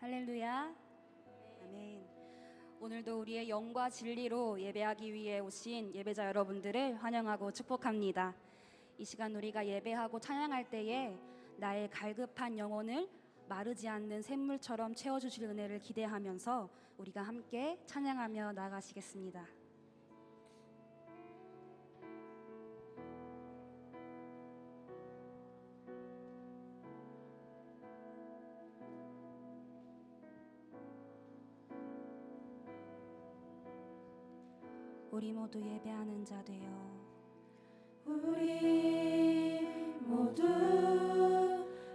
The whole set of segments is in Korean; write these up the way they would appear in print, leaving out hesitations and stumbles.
할렐루야. 아멘. 오늘도 우리의 영과 진리로 예배하기 위해 오신 예배자 여러분들을 환영하고 축복합니다. 이 시간 우리가 예배하고 찬양할 때에 나의 갈급한 영혼을 마르지 않는 샘물처럼 채워주실 은혜를 기대하면서 우리가 함께 찬양하며 나아가시겠습니다. 우리 모두 예배하는 자 되어 우리 모두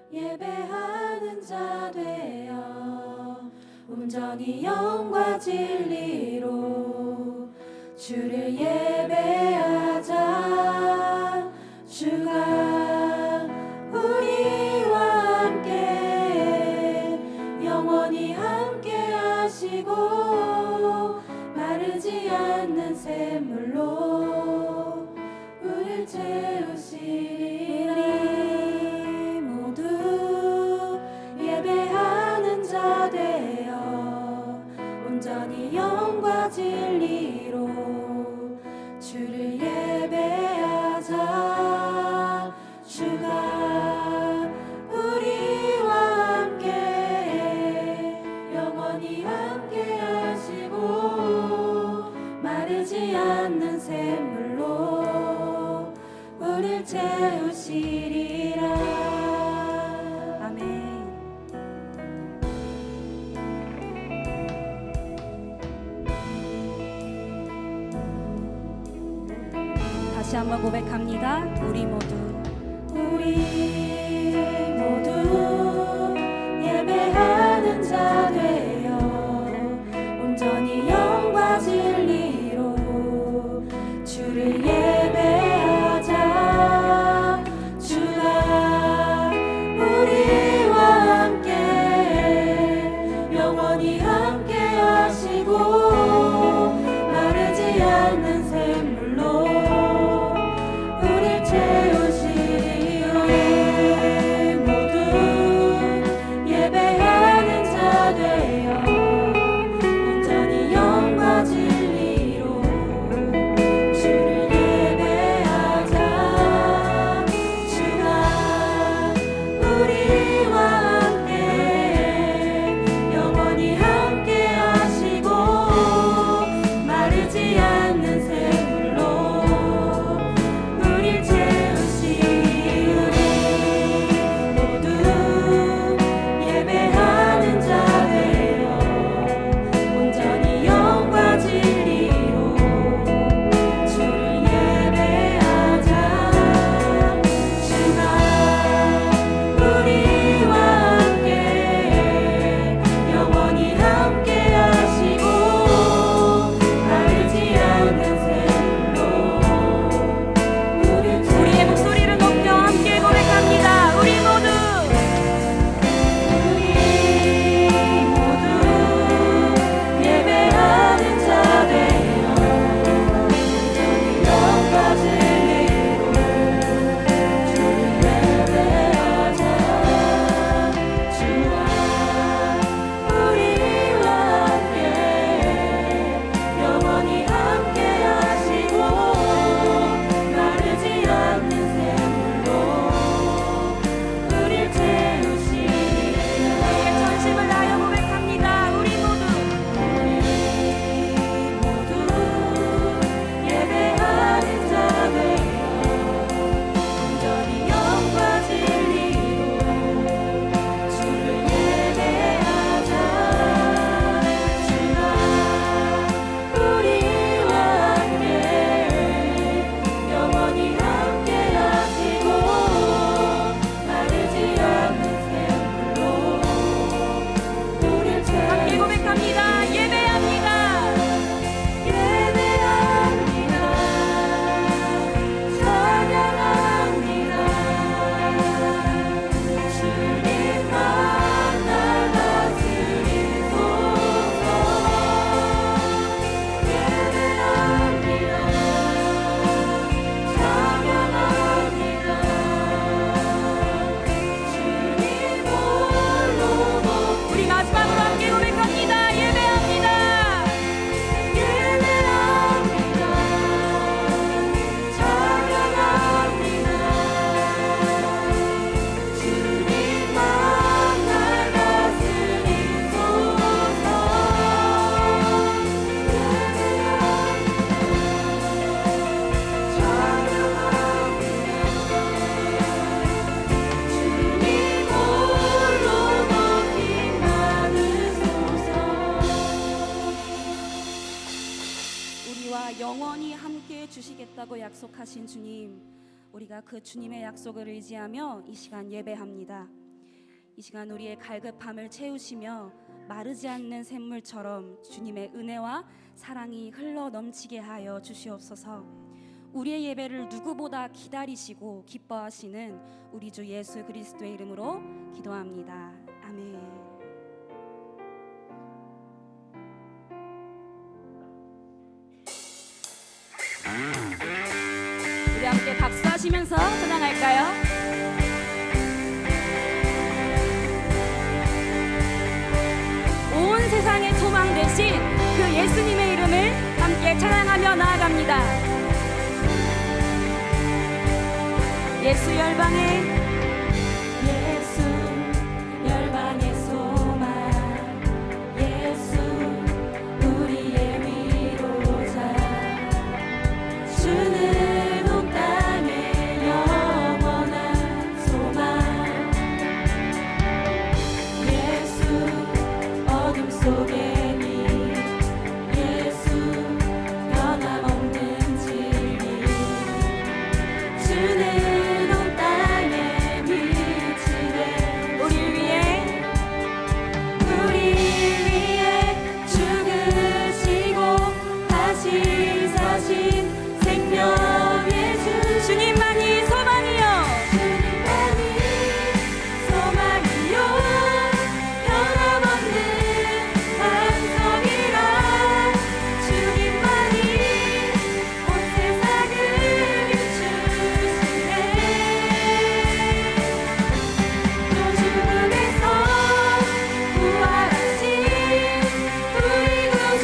예배하는 자 되어 온전히 영과 진리로 주를 예배하자. 주가 우리와 함께 영원히 함께 하시고 마르지 않는 샘물로 우릴 채우시리라. 우리 모두 예배하는 자 되어 온전히 영과 진리로 주를 예배하자. 주가 우리와 함께 영원히 함께 하시고 마르지 않는 샘물로 우릴 채우시리라. 아멘. 다시 한번 고백합니다. 우리 모두 예배하는 자 되어 온전히 영과 진리로 주를 예배하자. 주가 우리와 함께 영원히 함께 하시고 마르지 않는 샘물로 우릴 채우시 주시겠다고 약속하신 주님, 우리가 그 주님의 약속을 의지하며 이 시간 예배합니다. 이 시간 우리의 갈급함을 채우시며 마르지 않는 샘물처럼 주님의 은혜와 사랑이 흘러 넘치게 하여 주시옵소서. 우리의 예배를 누구보다 기다리시고 기뻐하시는 우리 주 예수 그리스도의 이름으로 기도합니다. 아멘. 우리 함께 박수하시면서 찬양할까요? 온 세상의 소망 되신 그 예수님의 이름을 함께 찬양하며 나아갑니다. 예수 열방의 예수 열방의 소망, 예수 우리의 위로자, 주는 온 땅의 영원한 소망. 예수 어둠 속의 빛, 예수 변함없는 진리, 주는 온 땅에 비치네. 우리를 위해 우리 위해 죽으시고 다시 사신 생명의 주, 주님만이 소망이요, 주님만이 소망이요 변함없는 반석이라. 주님만이 온 세상을 비추시네. 또 죽음에서 부활하신 우리 구주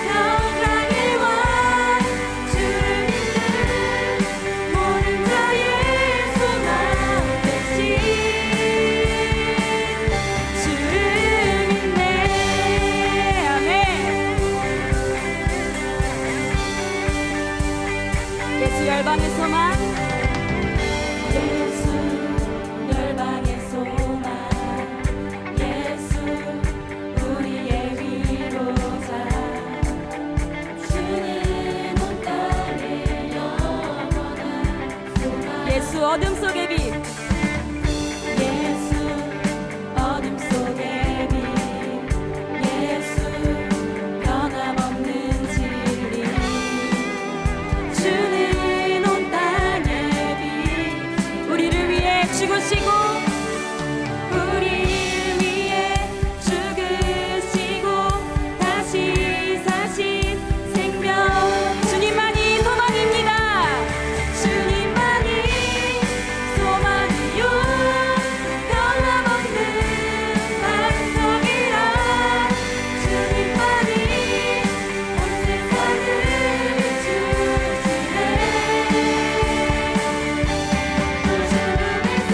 영광의 왕, 주를 믿는 모든 자의 소망 되신 주를 믿네. 아멘. 예수 열방의 소망, 예수 열방의 소망, 예수 우리의 위로자, 주는 온 땅의 영원한 소망. 예수 어둠 속의 빛, 예수 어둠 속의 빛, 예수 변함없는 진리, 주는 온 땅의 빛. 우리를 위해 죽으시고 우리 위해 죽으시고 다시 사신 생명, 주님만이 소망입니다. 주님만이 소망이요 변함없는 반석이라. 주님만이 온 세상을 비추시네. 또 죽음에서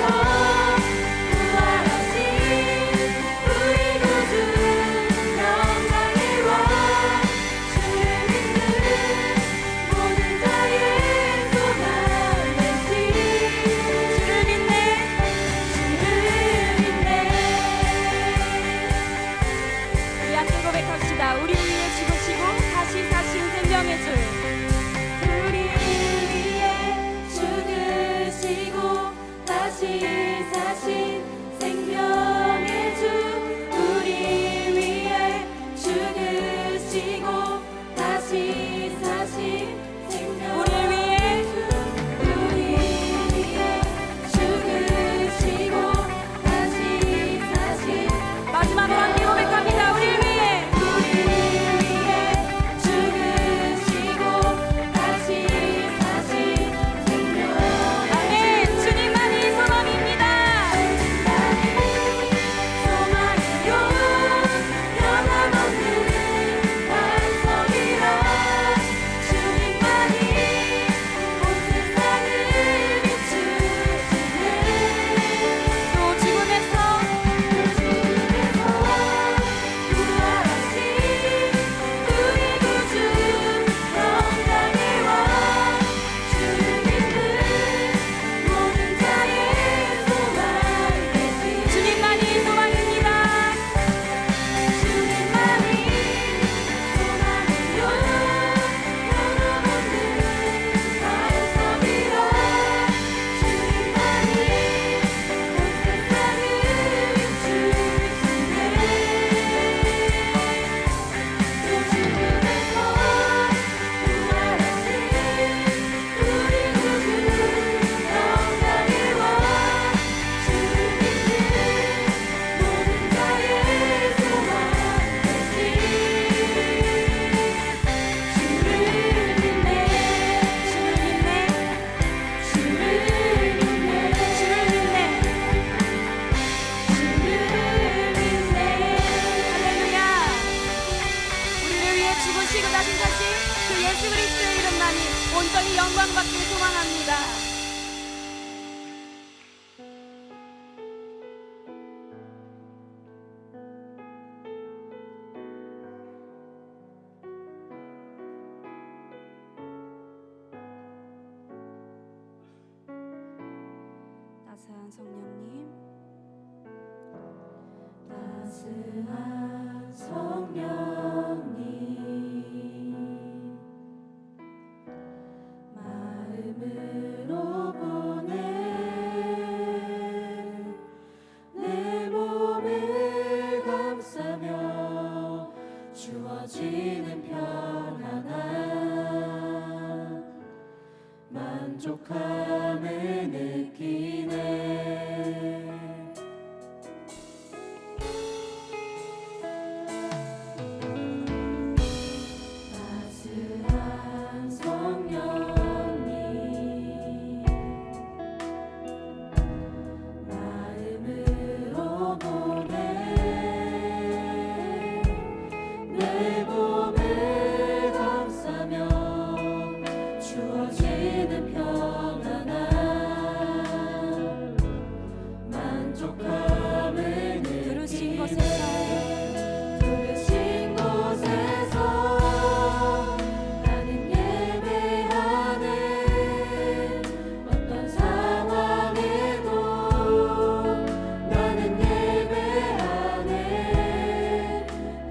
부활하신 우리 구주 영광의 왕, 주를 믿는 모든 자의 소망 되신 주를 믿네. 주를 믿네. 우리 함께 고백합시다. 우리를 위해 죽으시고 다시 사신 생명의 주, 우리 위해 죽으시고 다시 사신 생명의 주, 우리 위해 죽으시고 다시 사신 생명의 우리를 위해 주, 우리 위해 죽으시고 다시 사신 마지막으로 함께 고백합니다. 우리를 위해 죽으시고 다시 사신 생명. 아멘. 주님만이 소망입니다. 따스한 성령님, 따스한 성령님 마음으로 보내 내 몸을 감싸며 주어지는 평안함 만족함을 느끼네. 따스한 성령님 마음으로 보내 내 몸을 감싸며 주어지는 평안함 만족함을 부르신 느끼네. 곳에서 부르신 곳에서 나는 예배하네. 어떤 상황에도 나는 예배하네.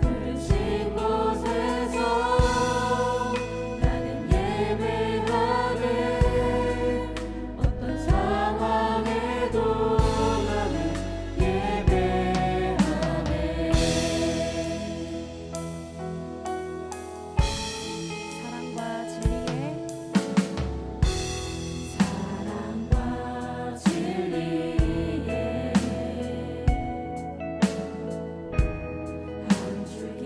부르신 곳에서 나는 예배하네. 어떤 상황에도 나는 예배하네. 사랑과 진리에 사랑과 진리에 한 줄기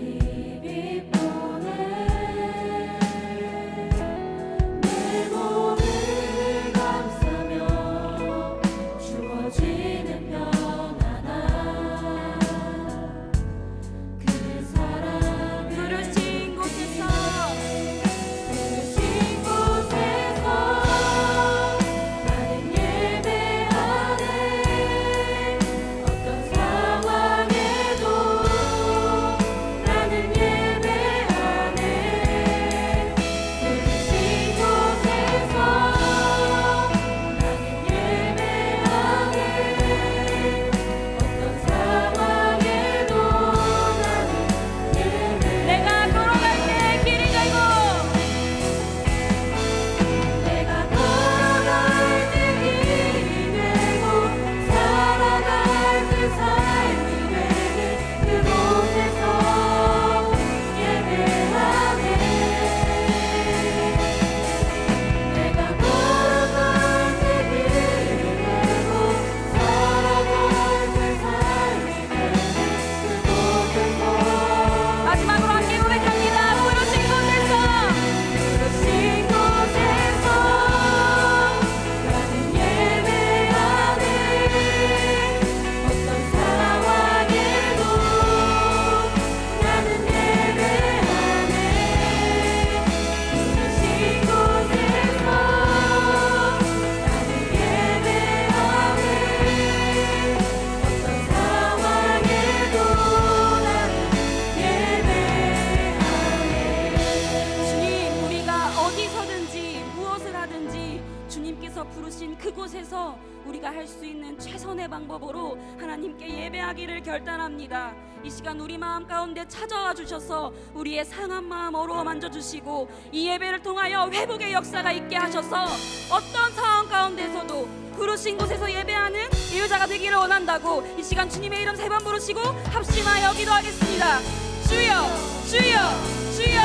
빛보내 내 몸을 감싸며 주어지는 평안함 그 사랑을 부르신 곳에서 부르신 곳에서 나는 예배하네. 어떤 상황에도 나는 예배하네. 부르신 곳에서 나는 예배하네. 어떤 상황에도 나는 예배하네. 내가 걸어갈 때 길이 되고 내가 걸어갈 때 길이 되고 살아갈 때 삶이 되는 그곳에서 예배하네. 내가 걸어갈 때 길이 되고 살아갈 때 삶이 되는 그곳에서 마지막으로 함께 고백합니다. 부르신 곳에서 부르신 곳에서 나는 예배하네. 어떤 상황에도 나는 예배하네. 부르신 곳에서 나는 예배하네. 어떤 상황에도 나는 예배하네. 주님, 우리가 어디서든지 무엇을 하든지 주님께서 부르신 그곳에서 우리가 할 수 있는 최선의 방법으로 하나님께 예배하기를 결단합니다. 이 시간 우리 마음 가운데 찾아와 주셔서 우리의 상한 마음 어루어 만져주시고 이 예배를 통하여 회복의 역사가 있게 하셔서 어떤 상황 가운데서도 부르신 곳에서 예배하는 예배자가 되기를 원한다고 이 시간 주님의 이름 세 번 부르시고 합심하여 기도하겠습니다. 주여 주여 주여.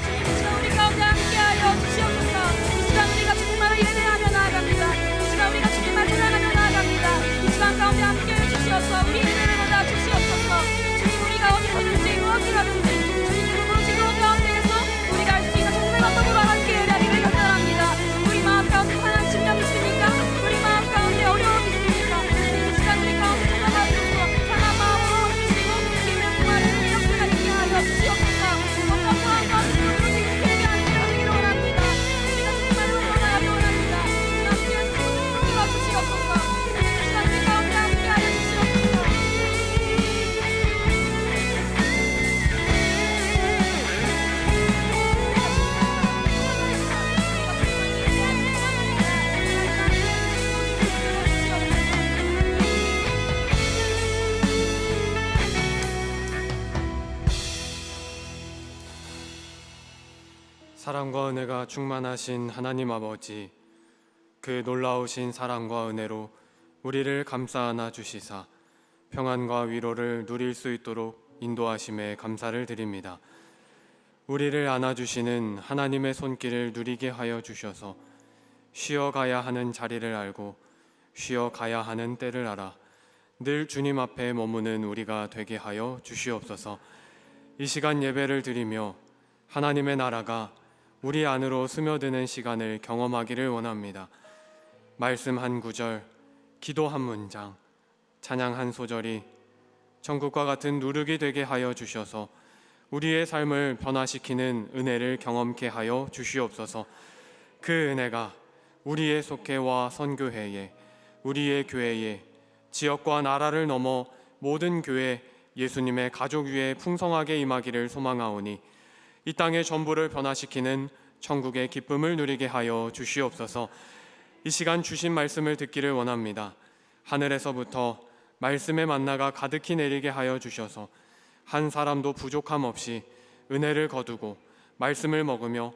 주님 이 시간 우리 가운데 함께하여 주시옵소서. 이 시간 우리가 주님만을 예배하며 나아갑니다. 이 시간 우리가 주님만 찬양하며 나아갑니다. 이 시간 가운데 함께해 주시옵소서. 우리 예배를 받아 주시옵소서. 주님 우리가 어디서든지 무엇을 하든지 주님께서 부르신 그런 가운데에서 우리가 할 수 있는 최선의 방법으로 함께 예배하기를 결단합니다. 우리 마음 가운데 상한 심령 있습니까? 우리 마음 가운데 어려움 있습니까? 이 시간 우리 가운데 찾아가주셔서 상한 마음으로 해주시고 예배 동안에 역사가 있게 하여 주시옵소서. 어떤 상황 가운데서 부르신 예배하기를 원합니다. 우리가 사랑과 은혜가 충만하신 하나님 아버지, 그 놀라우신 사랑과 은혜로 우리를 감싸 안아 주시사 평안과 위로를 누릴 수 있도록 인도하심에 감사를 드립니다. 우리를 안아주시는 하나님의 손길을 누리게 하여 주셔서 쉬어가야 하는 자리를 알고 쉬어가야 하는 때를 알아 늘 주님 앞에 머무는 우리가 되게 하여 주시옵소서. 이 시간 예배를 드리며 하나님의 나라가 우리 안으로 스며드는 시간을 경험하기를 원합니다. 말씀 한 구절, 기도 한 문장, 찬양 한 소절이 천국과 같은 누룩이 되게 하여 주셔서 우리의 삶을 변화시키는 은혜를 경험케 하여 주시옵소서. 그 은혜가 우리의 속회와 선교회에, 우리의 교회에, 지역과 나라를 넘어 모든 교회 예수님의 가족 위에 풍성하게 임하기를 소망하오니 이 땅의 전부를 변화시키는 천국의 기쁨을 누리게 하여 주시옵소서. 이 시간 주신 말씀을 듣기를 원합니다. 하늘에서부터 말씀의 만나가 가득히 내리게 하여 주셔서 한 사람도 부족함 없이 은혜를 거두고 말씀을 먹으며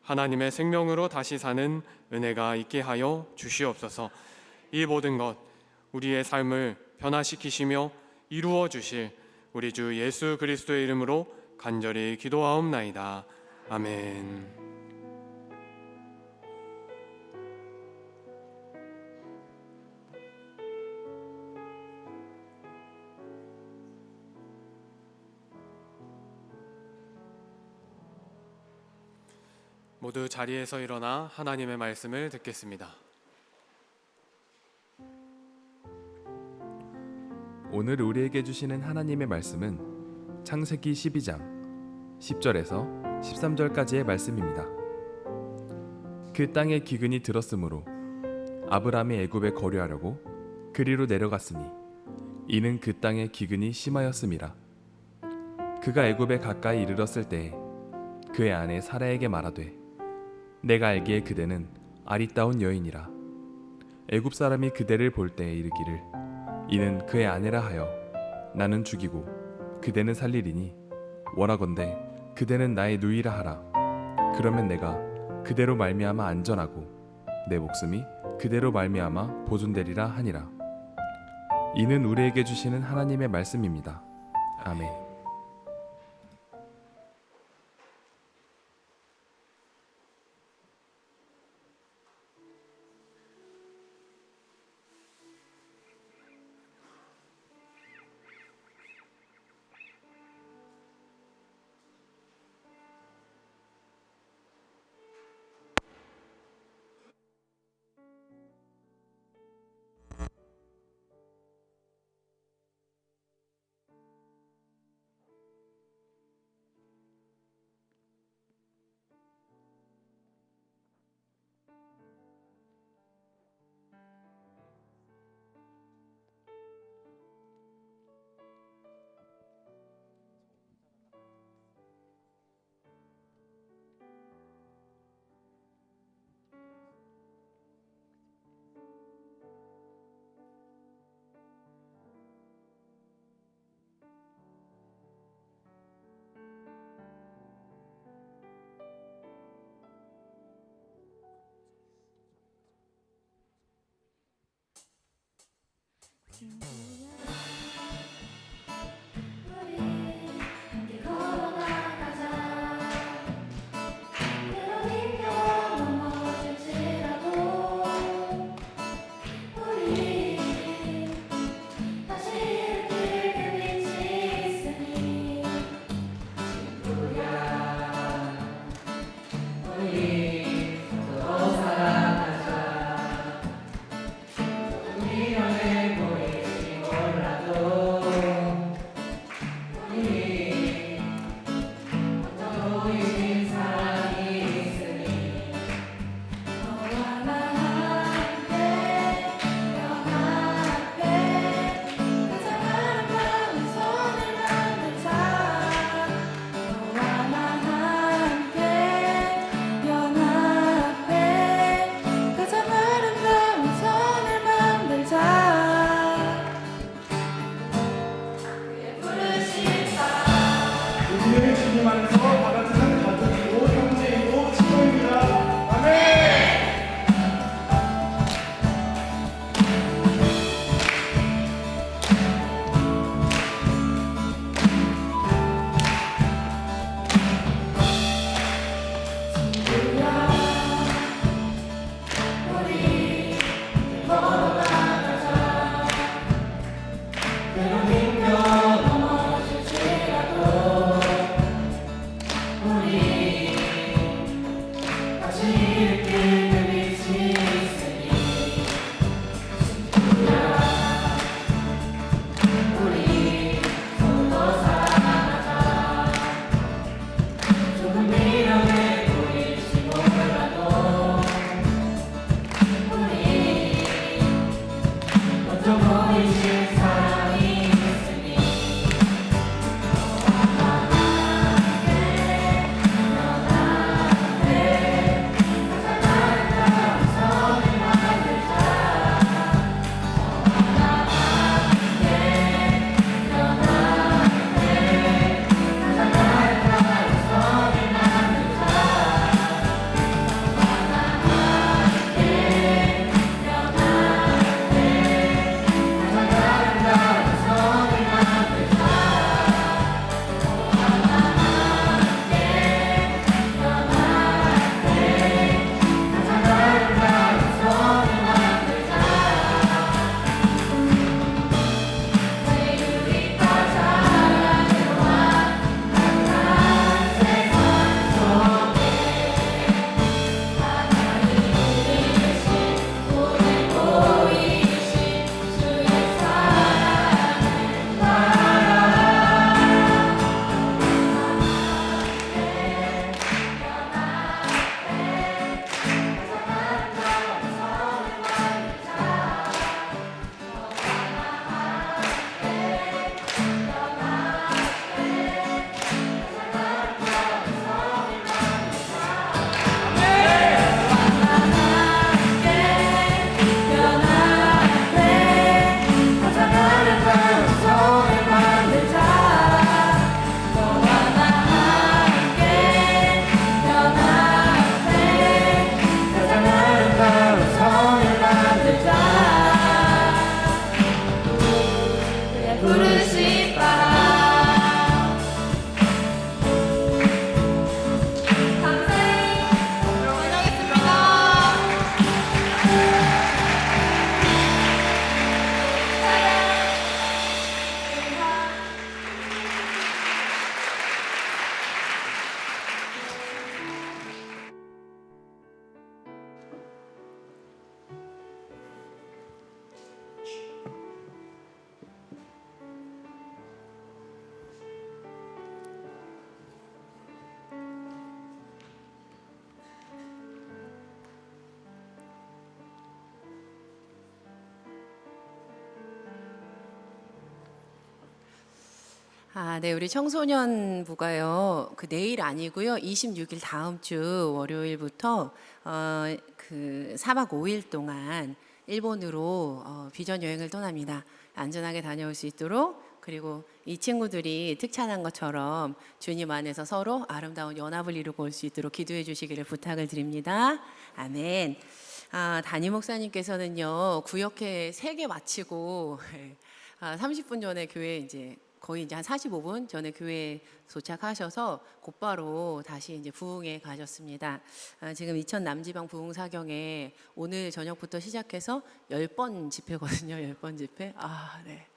하나님의 생명으로 다시 사는 은혜가 있게 하여 주시옵소서. 이 모든 것 우리의 삶을 변화시키시며 이루어 주실 우리 주 예수 그리스도의 이름으로 간절히 기도하옵나이다. 아멘. 모두 자리에서 일어나 하나님의 말씀을 듣겠습니다. 오늘 우리에게 주시는 하나님의 말씀은 창세기 12장 10절에서 13절까지의 말씀입니다. 그 땅에 기근이 들었으므로 아브람이 애굽에 거류하려고 그리로 내려갔으니 이는 그 땅에 기근이 심하였음이라. 그가 애굽에 가까이 이르렀을 때에 그의 아내 사라에게 말하되 내가 알기에 그대는 아리따운 여인이라. 애굽 사람이 그대를 볼 때에 이르기를 이는 그의 아내라 하여 나는 죽이고 그대는 살리리니 원하건대 그대는 나의 누이라 하라. 그러면 내가 그대로 말미암아 안전하고 내 목숨이 그대로 말미암아 보존되리라 하니라. 이는 우리에게 주시는 하나님의 말씀입니다. 아멘. 우리 함께 걸어나가자. 때론 힘겨 넘어질지라도 우리 다시 일으킬 그 빛이 있으니 친구야 우리 서로 사랑하자. 조금 미련해 보이지고 보이신 사랑이 있으니 부르신 바람 감사히 찬양했습니다. 네, 우리 청소년부가요. 내일 아니고요. 26일 다음 주 월요일부터 그 4박 5일 동안 일본으로 비전 여행을 떠납니다. 안전하게 다녀올 수 있도록, 그리고 이 친구들이 특찬한 것처럼 주님 안에서 서로 아름다운 연합을 이루고 올 수 있도록 기도해 주시기를 부탁을 드립니다. 아멘. 담임 목사님께서는요, 구역회 3개 마치고 30분 전에 교회 이제 거의 이제 한 45분 전에 교회에 도착하셔서 곧바로 다시 이제 부흥에 가셨습니다. 지금 이천 남지방 부흥 사경에 오늘 저녁부터 시작해서 10번 집회거든요. 10번 집회. 네.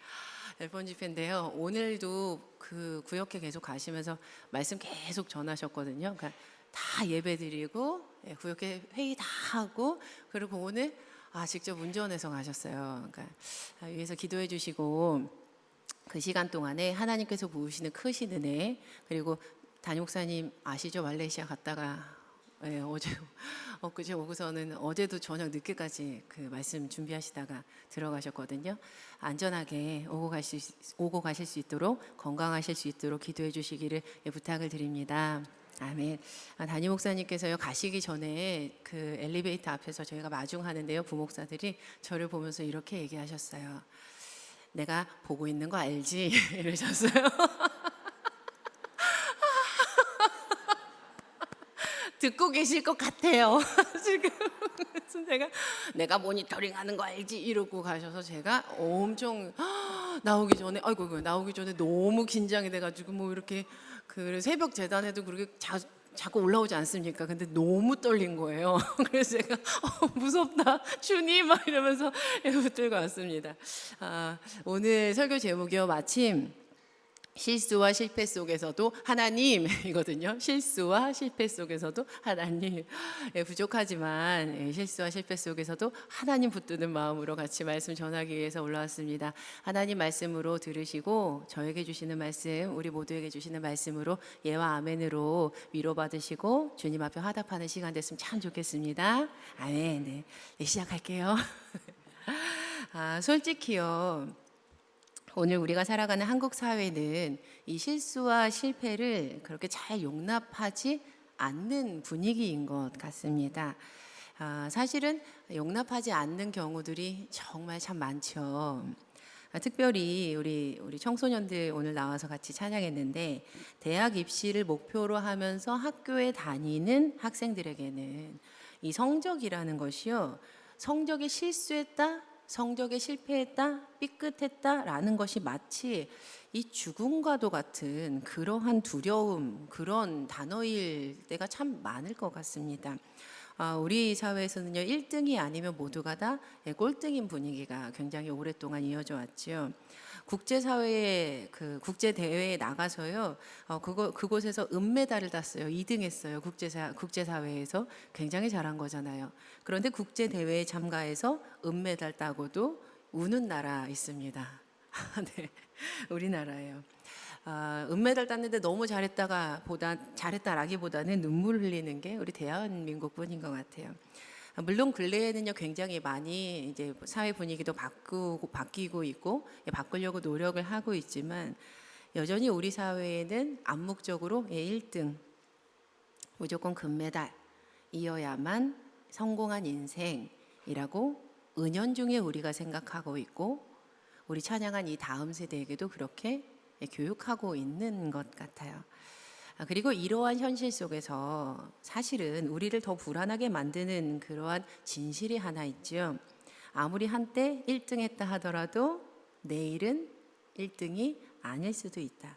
10번 집회인데요. 오늘도 그 구역회 계속 가시면서 말씀 계속 전하셨거든요. 그러니까 다 예배드리고 구역회 회의 다 하고, 그리고 오늘 직접 운전해서 가셨어요. 그러니까 위해서 기도해 주시고, 그 시간 동안에 하나님께서 부으시는 크신 은혜, 그리고 담임 목사님 아시죠? 말레이시아 갔다가 어제 그제 오고서는 어제도 저녁 늦게까지 그 말씀 준비하시다가 들어가셨거든요. 안전하게 오고 가실 수 있도록, 건강하실 수 있도록 기도해 주시기를 부탁을 드립니다. 아멘. 담임 목사님께서요, 가시기 전에 그 엘리베이터 앞에서 저희가 마중하는데요, 부목사들이 저를 보면서 이렇게 얘기하셨어요. 내가 보고 있는 거 알지? 이러셨어요. 듣고 계실 것 같아요. 지금 그래서 내가 모니터링하는 거 알지? 이러고 가셔서 제가 엄청 나오기 전에 나오기 전에 너무 긴장이 돼가지고 뭐 이렇게 그 새벽 재단에도 그렇게 자꾸 올라오지 않습니까? 근데 너무 떨린 거예요. 그래서 제가 무섭다 주님 막 이러면서 붙들고 왔습니다. 오늘 설교 제목이요, 마침 실수와 실패 속에서도 하나님이거든요. 실수와 실패 속에서도 하나님. 부족하지만 실수와 실패 속에서도 하나님 붙드는 마음으로 같이 말씀 전하기 위해서 올라왔습니다. 하나님 말씀으로 들으시고 저에게 주시는 말씀, 우리 모두에게 주시는 말씀으로 예와 아멘으로 위로받으시고 주님 앞에 화답하는 시간 됐으면 참 좋겠습니다. 아멘. 네, 시작할게요. 솔직히요. 오늘 우리가 살아가는 한국 사회는 이 실수와 실패를 그렇게 잘 용납하지 않는 분위기인 것 같습니다. 사실은 용납하지 않는 경우들이 정말 참 많죠. 특별히 우리 청소년들 오늘 나와서 같이 찬양했는데 대학 입시를 목표로 하면서 학교에 다니는 학생들에게는 이 성적이라는 것이요. 성적에 실수했다, 성적에 실패했다, 삐끗했다라는 것이 마치 이 죽음과도 같은 그러한 두려움, 그런 단어일 때가 참 많을 것 같습니다. 우리 사회에서는요, 1등이 아니면 모두가 다 꼴등인 분위기가 굉장히 오랫동안 이어져 왔죠. 국제사회에 국제대회에 나가서요, 그곳에서 은메달을 땄어요. 2등 했어요. 국제사회에서 굉장히 잘한 거잖아요. 그런데 국제대회에 참가해서 은메달 따고도 우는 나라 있습니다. 네, 우리나라예요. 은메달 땄는데 너무 잘했다라기보다는 눈물 흘리는 게 우리 대한민국뿐인 것 같아요. 물론 근래에는요 굉장히 많이 이제 사회 분위기도 바뀌고 있고 바꾸려고 노력을 하고 있지만 여전히 우리 사회에는 암묵적으로 1등 무조건 금메달이어야만 성공한 인생이라고 은연중에 우리가 생각하고 있고 우리 찬양한 이 다음 세대에게도 그렇게 교육하고 있는 것 같아요. 그리고 이러한 현실 속에서 사실은 우리를 더 불안하게 만드는 그러한 진실이 하나 있죠. 아무리 한때 1등 했다 하더라도 내일은 1등이 아닐 수도 있다.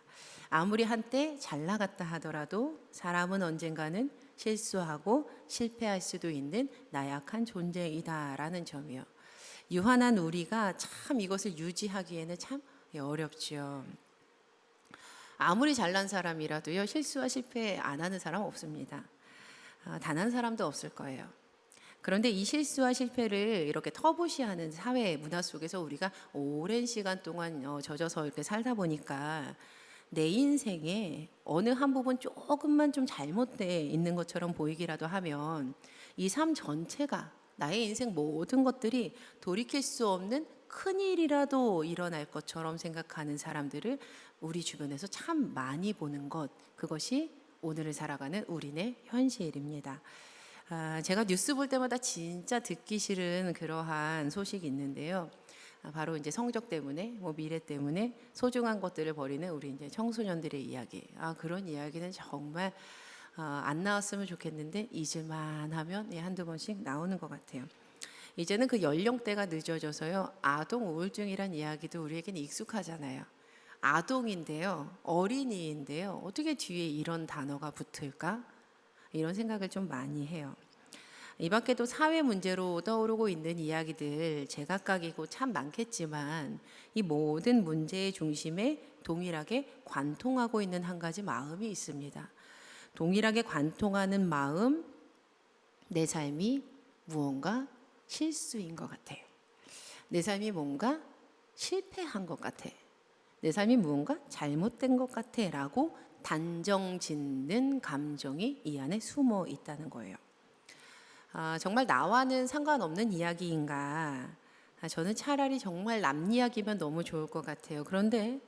아무리 한때 잘 나갔다 하더라도 사람은 언젠가는 실수하고 실패할 수도 있는 나약한 존재이다라는 점이요. 유한한 우리가 참 이것을 유지하기에는 참 어렵죠. 아무리 잘난 사람이라도요 실수와 실패 안 하는 사람 없습니다. 단 한 사람도 없을 거예요. 그런데 이 실수와 실패를 이렇게 터부시하는 사회 문화 속에서 우리가 오랜 시간 동안 젖어서 이렇게 살다 보니까 내 인생에 어느 한 부분 조금만 좀 잘못돼 있는 것처럼 보이기라도 하면 이 삶 전체가 나의 인생 모든 것들이 돌이킬 수 없는 큰일이라도 일어날 것처럼 생각하는 사람들을 우리 주변에서 참 많이 보는 것, 그것이 오늘을 살아가는 우리네 현실입니다. 제가 뉴스 볼 때마다 진짜 듣기 싫은 그러한 소식이 있는데요. 바로 이제 성적 때문에, 미래 때문에 소중한 것들을 버리는 우리 이제 청소년들의 이야기. 그런 이야기는 정말 안 나왔으면 좋겠는데 잊을만 하면 한두 번씩 나오는 것 같아요. 이제는 그 연령대가 늦어져서요. 아동 우울증이란 이야기도 우리에게는 익숙하잖아요. 아동인데요. 어린이인데요. 어떻게 뒤에 이런 단어가 붙을까? 이런 생각을 좀 많이 해요. 이 밖에도 사회 문제로 떠오르고 있는 이야기들 제각각이고 참 많겠지만 이 모든 문제의 중심에 동일하게 관통하고 있는 한 가지 마음이 있습니다. 동일하게 관통하는 마음, 내 삶이 무언가 실수인 것 같아. 내 삶이 뭔가 실패한 것 같아. 내 삶이 무언가 잘못된 것 같아 라고 단정 짓는 감정이 이 안에 숨어 있다는 거예요. 정말 나와는 상관없는 이야기인가? 저는 차라리 정말 남 이야기면 너무 좋을 것 같아요. 그런데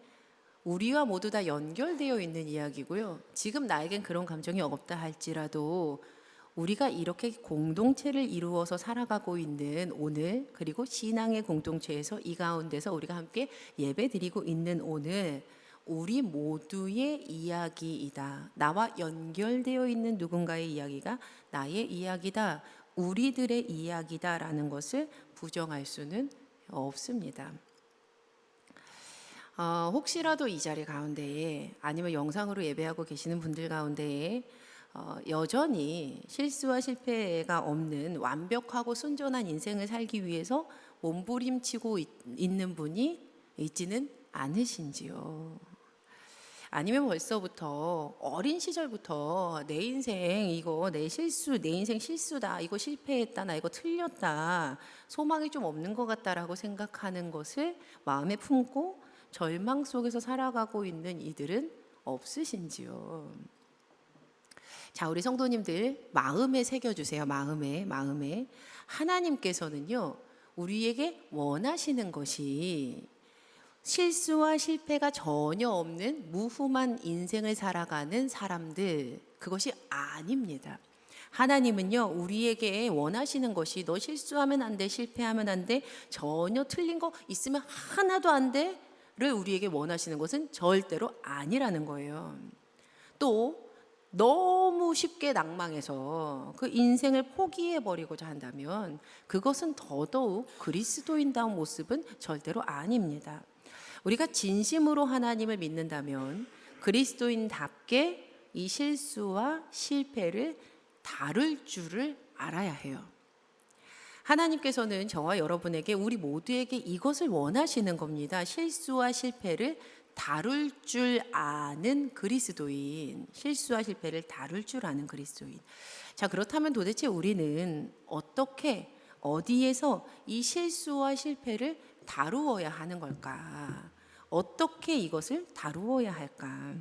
우리와 모두 다 연결되어 있는 이야기고요. 지금 나에겐 그런 감정이 없다 할지라도 우리가 이렇게 공동체를 이루어서 살아가고 있는 오늘, 그리고 신앙의 공동체에서 이 가운데서 우리가 함께 예배드리고 있는 오늘, 우리 모두의 이야기이다. 나와 연결되어 있는 누군가의 이야기가 나의 이야기다. 우리들의 이야기다라는 것을 부정할 수는 없습니다. 혹시라도 이 자리 가운데에 아니면 영상으로 예배하고 계시는 분들 가운데에 여전히 실수와 실패가 없는 완벽하고 순전한 인생을 살기 위해서 몸부림치고 있는 분이 있지는 않으신지요? 아니면 벌써부터 어린 시절부터 내 인생 이거 내 인생 실수다, 이거 실패했다, 나 이거 틀렸다, 소망이 좀 없는 것 같다라고 생각하는 것을 마음에 품고 절망 속에서 살아가고 있는 이들은 없으신지요? 자, 우리 성도님들 마음에 새겨주세요. 마음에. 하나님께서는요, 우리에게 원하시는 것이 실수와 실패가 전혀 없는 무후한 인생을 살아가는 사람들, 그것이 아닙니다. 하나님은요, 우리에게 원하시는 것이 너 실수하면 안 돼, 실패하면 안 돼, 전혀 틀린 거 있으면 하나도 안 돼를 우리에게 원하시는 것은 절대로 아니라는 거예요. 또 너무 쉽게 낭망해서 그 인생을 포기해버리고자 한다면 그것은 더더욱 그리스도인다운 모습은 절대로 아닙니다. 우리가 진심으로 하나님을 믿는다면 그리스도인답게 이 실수와 실패를 다룰 줄을 알아야 해요. 하나님께서는 저와 여러분에게, 우리 모두에게 이것을 원하시는 겁니다. 실수와 실패를 다룰 줄 아는 그리스도인, 실수와 실패를 다룰 줄 아는 그리스도인. 자, 그렇다면 도대체 우리는 어떻게, 어디에서 이 실수와 실패를 다루어야 하는 걸까? 어떻게 이것을 다루어야 할까?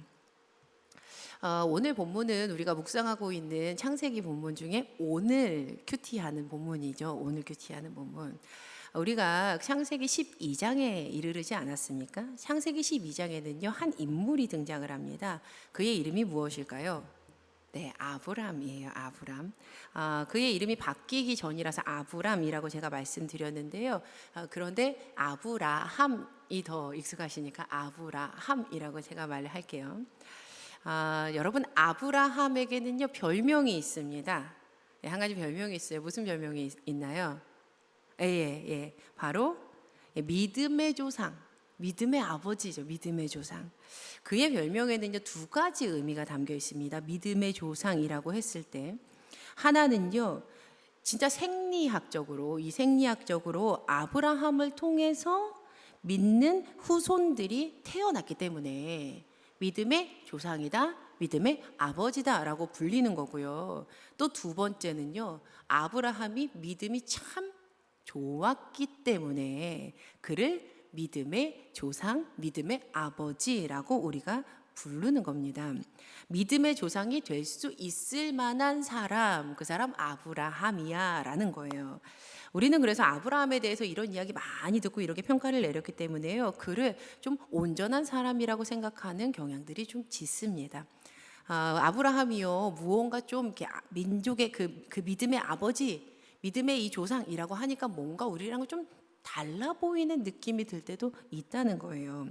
오늘 본문은 우리가 묵상하고 있는 창세기 본문 중에 오늘 큐티하는 본문이죠. 오늘 큐티하는 본문. 우리가 창세기 12장에 이르르지 않았습니까? 창세기 12장에는요, 한 인물이 등장을 합니다. 그의 이름이 무엇일까요? 네, 아브람이에요. 아브람. 그의 이름이 바뀌기 전이라서 아브람이라고 제가 말씀드렸는데요. 그런데 아브라함이 더 익숙하시니까 아브라함이라고 제가 말을 할게요. 여러분, 아브라함에게는요, 별명이 있습니다. 네, 한 가지 별명이 있어요. 무슨 별명이 있나요? 예. 바로 믿음의 조상, 믿음의 아버지죠. 믿음의 조상. 그의 별명에는요, 두 가지 의미가 담겨 있습니다. 믿음의 조상이라고 했을 때 하나는요, 진짜 생리학적으로, 이 생리학적으로 아브라함을 통해서 믿는 후손들이 태어났기 때문에 믿음의 조상이다, 믿음의 아버지다라고 불리는 거고요. 또 두 번째는요, 아브라함이 믿음이 참 좋았기 때문에 그를 믿음의 조상, 믿음의 아버지라고 우리가 부르는 겁니다. 믿음의 조상이 될 수 있을 만한 사람, 그 사람 아브라함이야 라는 거예요. 우리는 그래서 아브라함에 대해서 이런 이야기 많이 듣고 이렇게 평가를 내렸기 때문에요, 그를 좀 온전한 사람이라고 생각하는 경향들이 좀 짙습니다. 아브라함이요, 무언가 좀 이렇게 민족의 그 믿음의 아버지, 믿음의 이 조상이라고 하니까 뭔가 우리랑은 좀 달라 보이는 느낌이 들 때도 있다는 거예요.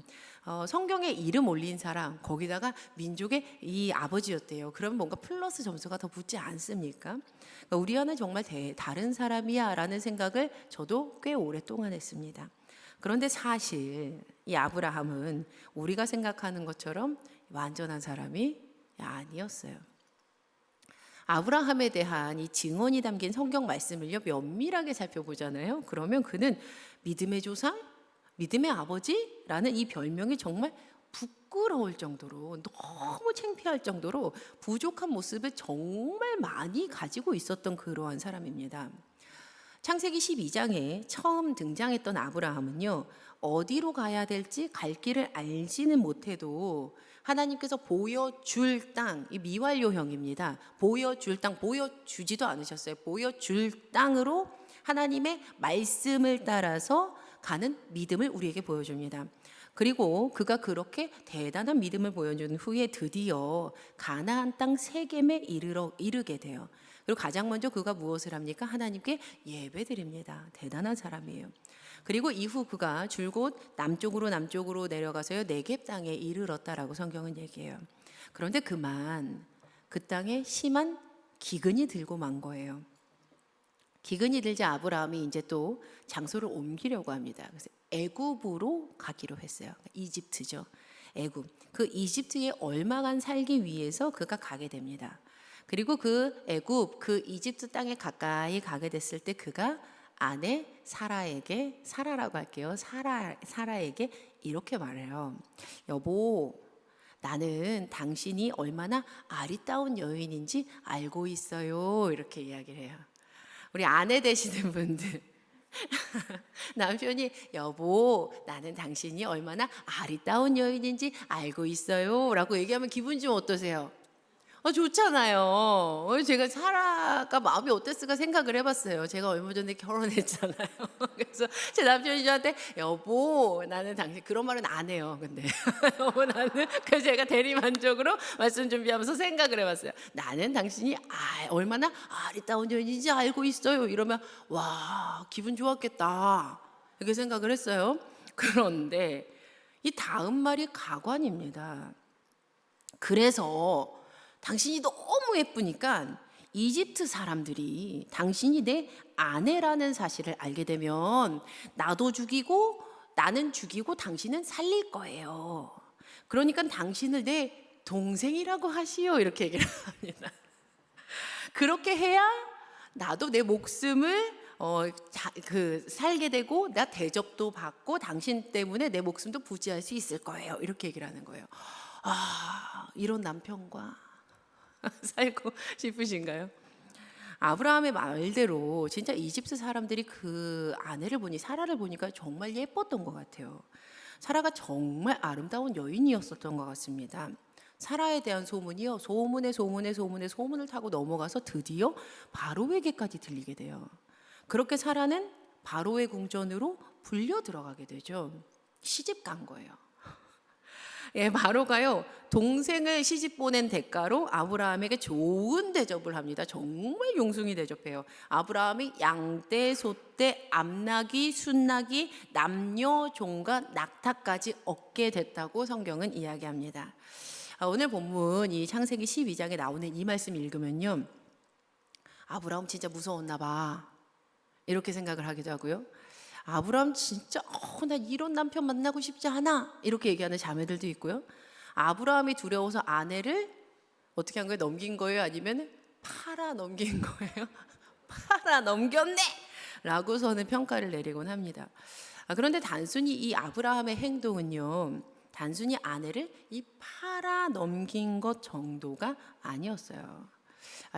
성경에 이름 올린 사람, 거기다가 민족의 이 아버지였대요. 그러면 뭔가 플러스 점수가 더 붙지 않습니까? 그러니까 우리와는 정말 다른 사람이야 라는 생각을 저도 꽤 오랫동안 했습니다. 그런데 사실 이 아브라함은 우리가 생각하는 것처럼 완전한 사람이 아니었어요. 아브라함에 대한 이 증언이 담긴 성경 말씀을요, 면밀하게 살펴보잖아요. 그러면 그는 믿음의 조상, 믿음의 아버지라는 이 별명이 정말 부끄러울 정도로, 너무 창피할 정도로 부족한 모습을 정말 많이 가지고 있었던 그러한 사람입니다. 창세기 12장에 처음 등장했던 아브라함은요, 어디로 가야 될지 갈 길을 알지는 못해도 하나님께서 보여줄 땅, 이 미완료형입니다. 보여줄 땅, 보여주지도 않으셨어요. 보여줄 땅으로 하나님의 말씀을 따라서 가는 믿음을 우리에게 보여줍니다. 그리고 그가 그렇게 대단한 믿음을 보여준 후에 드디어 가나안 땅 세겜에 이르게 돼요. 그리고 가장 먼저 그가 무엇을 합니까? 하나님께 예배드립니다. 대단한 사람이에요. 그리고 이후 그가 줄곧 남쪽으로 내려가서요, 네겝 땅에 이르렀다라고 성경은 얘기해요. 그런데 그만 그 땅에 심한 기근이 들고 만 거예요. 기근이 들자 아브라함이 이제 또 장소를 옮기려고 합니다. 그래서 애굽으로 가기로 했어요. 이집트죠. 애굽. 그 이집트에 얼마간 살기 위해서 그가 가게 됩니다. 그리고 그 애굽, 그 이집트 땅에 가까이 가게 됐을 때 그가 아내 사라에게, 사라라고 할게요. 사라에게 이렇게 말해요. 여보, 나는 당신이 얼마나 아리따운 여인인지 알고 있어요. 이렇게 이야기를 해요. 우리 아내 되시는 분들, 남편이 여보, 나는 당신이 얼마나 아리따운 여인인지 알고 있어요 라고 얘기하면 기분 좀 어떠세요? 좋잖아요. 제가 사라가 마음이 어땠을까 생각을 해봤어요. 제가 얼마 전에 결혼했잖아요. 그래서 제 남편이 저한테 여보 나는 당신 그런 말은 안 해요. 근데 여보 나는 그래서 제가 대리만족으로 말씀 준비하면서 생각을 해봤어요. 나는 당신이 얼마나 아리따운 여인인지 알고 있어요. 이러면 와 기분 좋았겠다 이렇게 생각을 했어요. 그런데 이 다음 말이 가관입니다. 그래서 당신이 너무 예쁘니까 이집트 사람들이 당신이 내 아내라는 사실을 알게 되면 나도 죽이고 나는 죽이고 당신은 살릴 거예요. 그러니까 당신을 내 동생이라고 하시오 이렇게 얘기를 합니다. 그렇게 해야 나도 내 목숨을 살게 되고 나 대접도 받고 당신 때문에 내 목숨도 부지할 수 있을 거예요. 이렇게 얘기를 하는 거예요. 이런 남편과 살고 싶으신가요? 아브라함의 말대로 진짜 이집트 사람들이 그 아내를 보니 사라를 보니까 정말 예뻤던 것 같아요. 사라가 정말 아름다운 여인이었었던 것 같습니다. 사라에 대한 소문이요 소문을 타고 넘어가서 드디어 바로에게까지 들리게 돼요. 그렇게 사라는 바로의 궁전으로 불려 들어가게 되죠. 시집 간 거예요. 바로가요 동생을 시집 보낸 대가로 아브라함에게 좋은 대접을 합니다. 정말 용숭이 대접해요. 아브라함이 양떼, 소떼, 암나귀, 순나귀, 남녀 종과 낙타까지 얻게 됐다고 성경은 이야기합니다. 오늘 본문 이 창세기 12장에 나오는 이 말씀 읽으면요 아브라함 진짜 무서웠나 봐 이렇게 생각을 하기도 하고요. 아브라함 진짜 나 이런 남편 만나고 싶지 않아 이렇게 얘기하는 자매들도 있고요. 아브라함이 두려워서 아내를 어떻게 한 거예요? 넘긴 거예요? 아니면 팔아 넘긴 거예요? 팔아 넘겼네! 라고서는 평가를 내리곤 합니다. 그런데 단순히 이 아브라함의 행동은요 단순히 아내를 이 팔아 넘긴 것 정도가 아니었어요.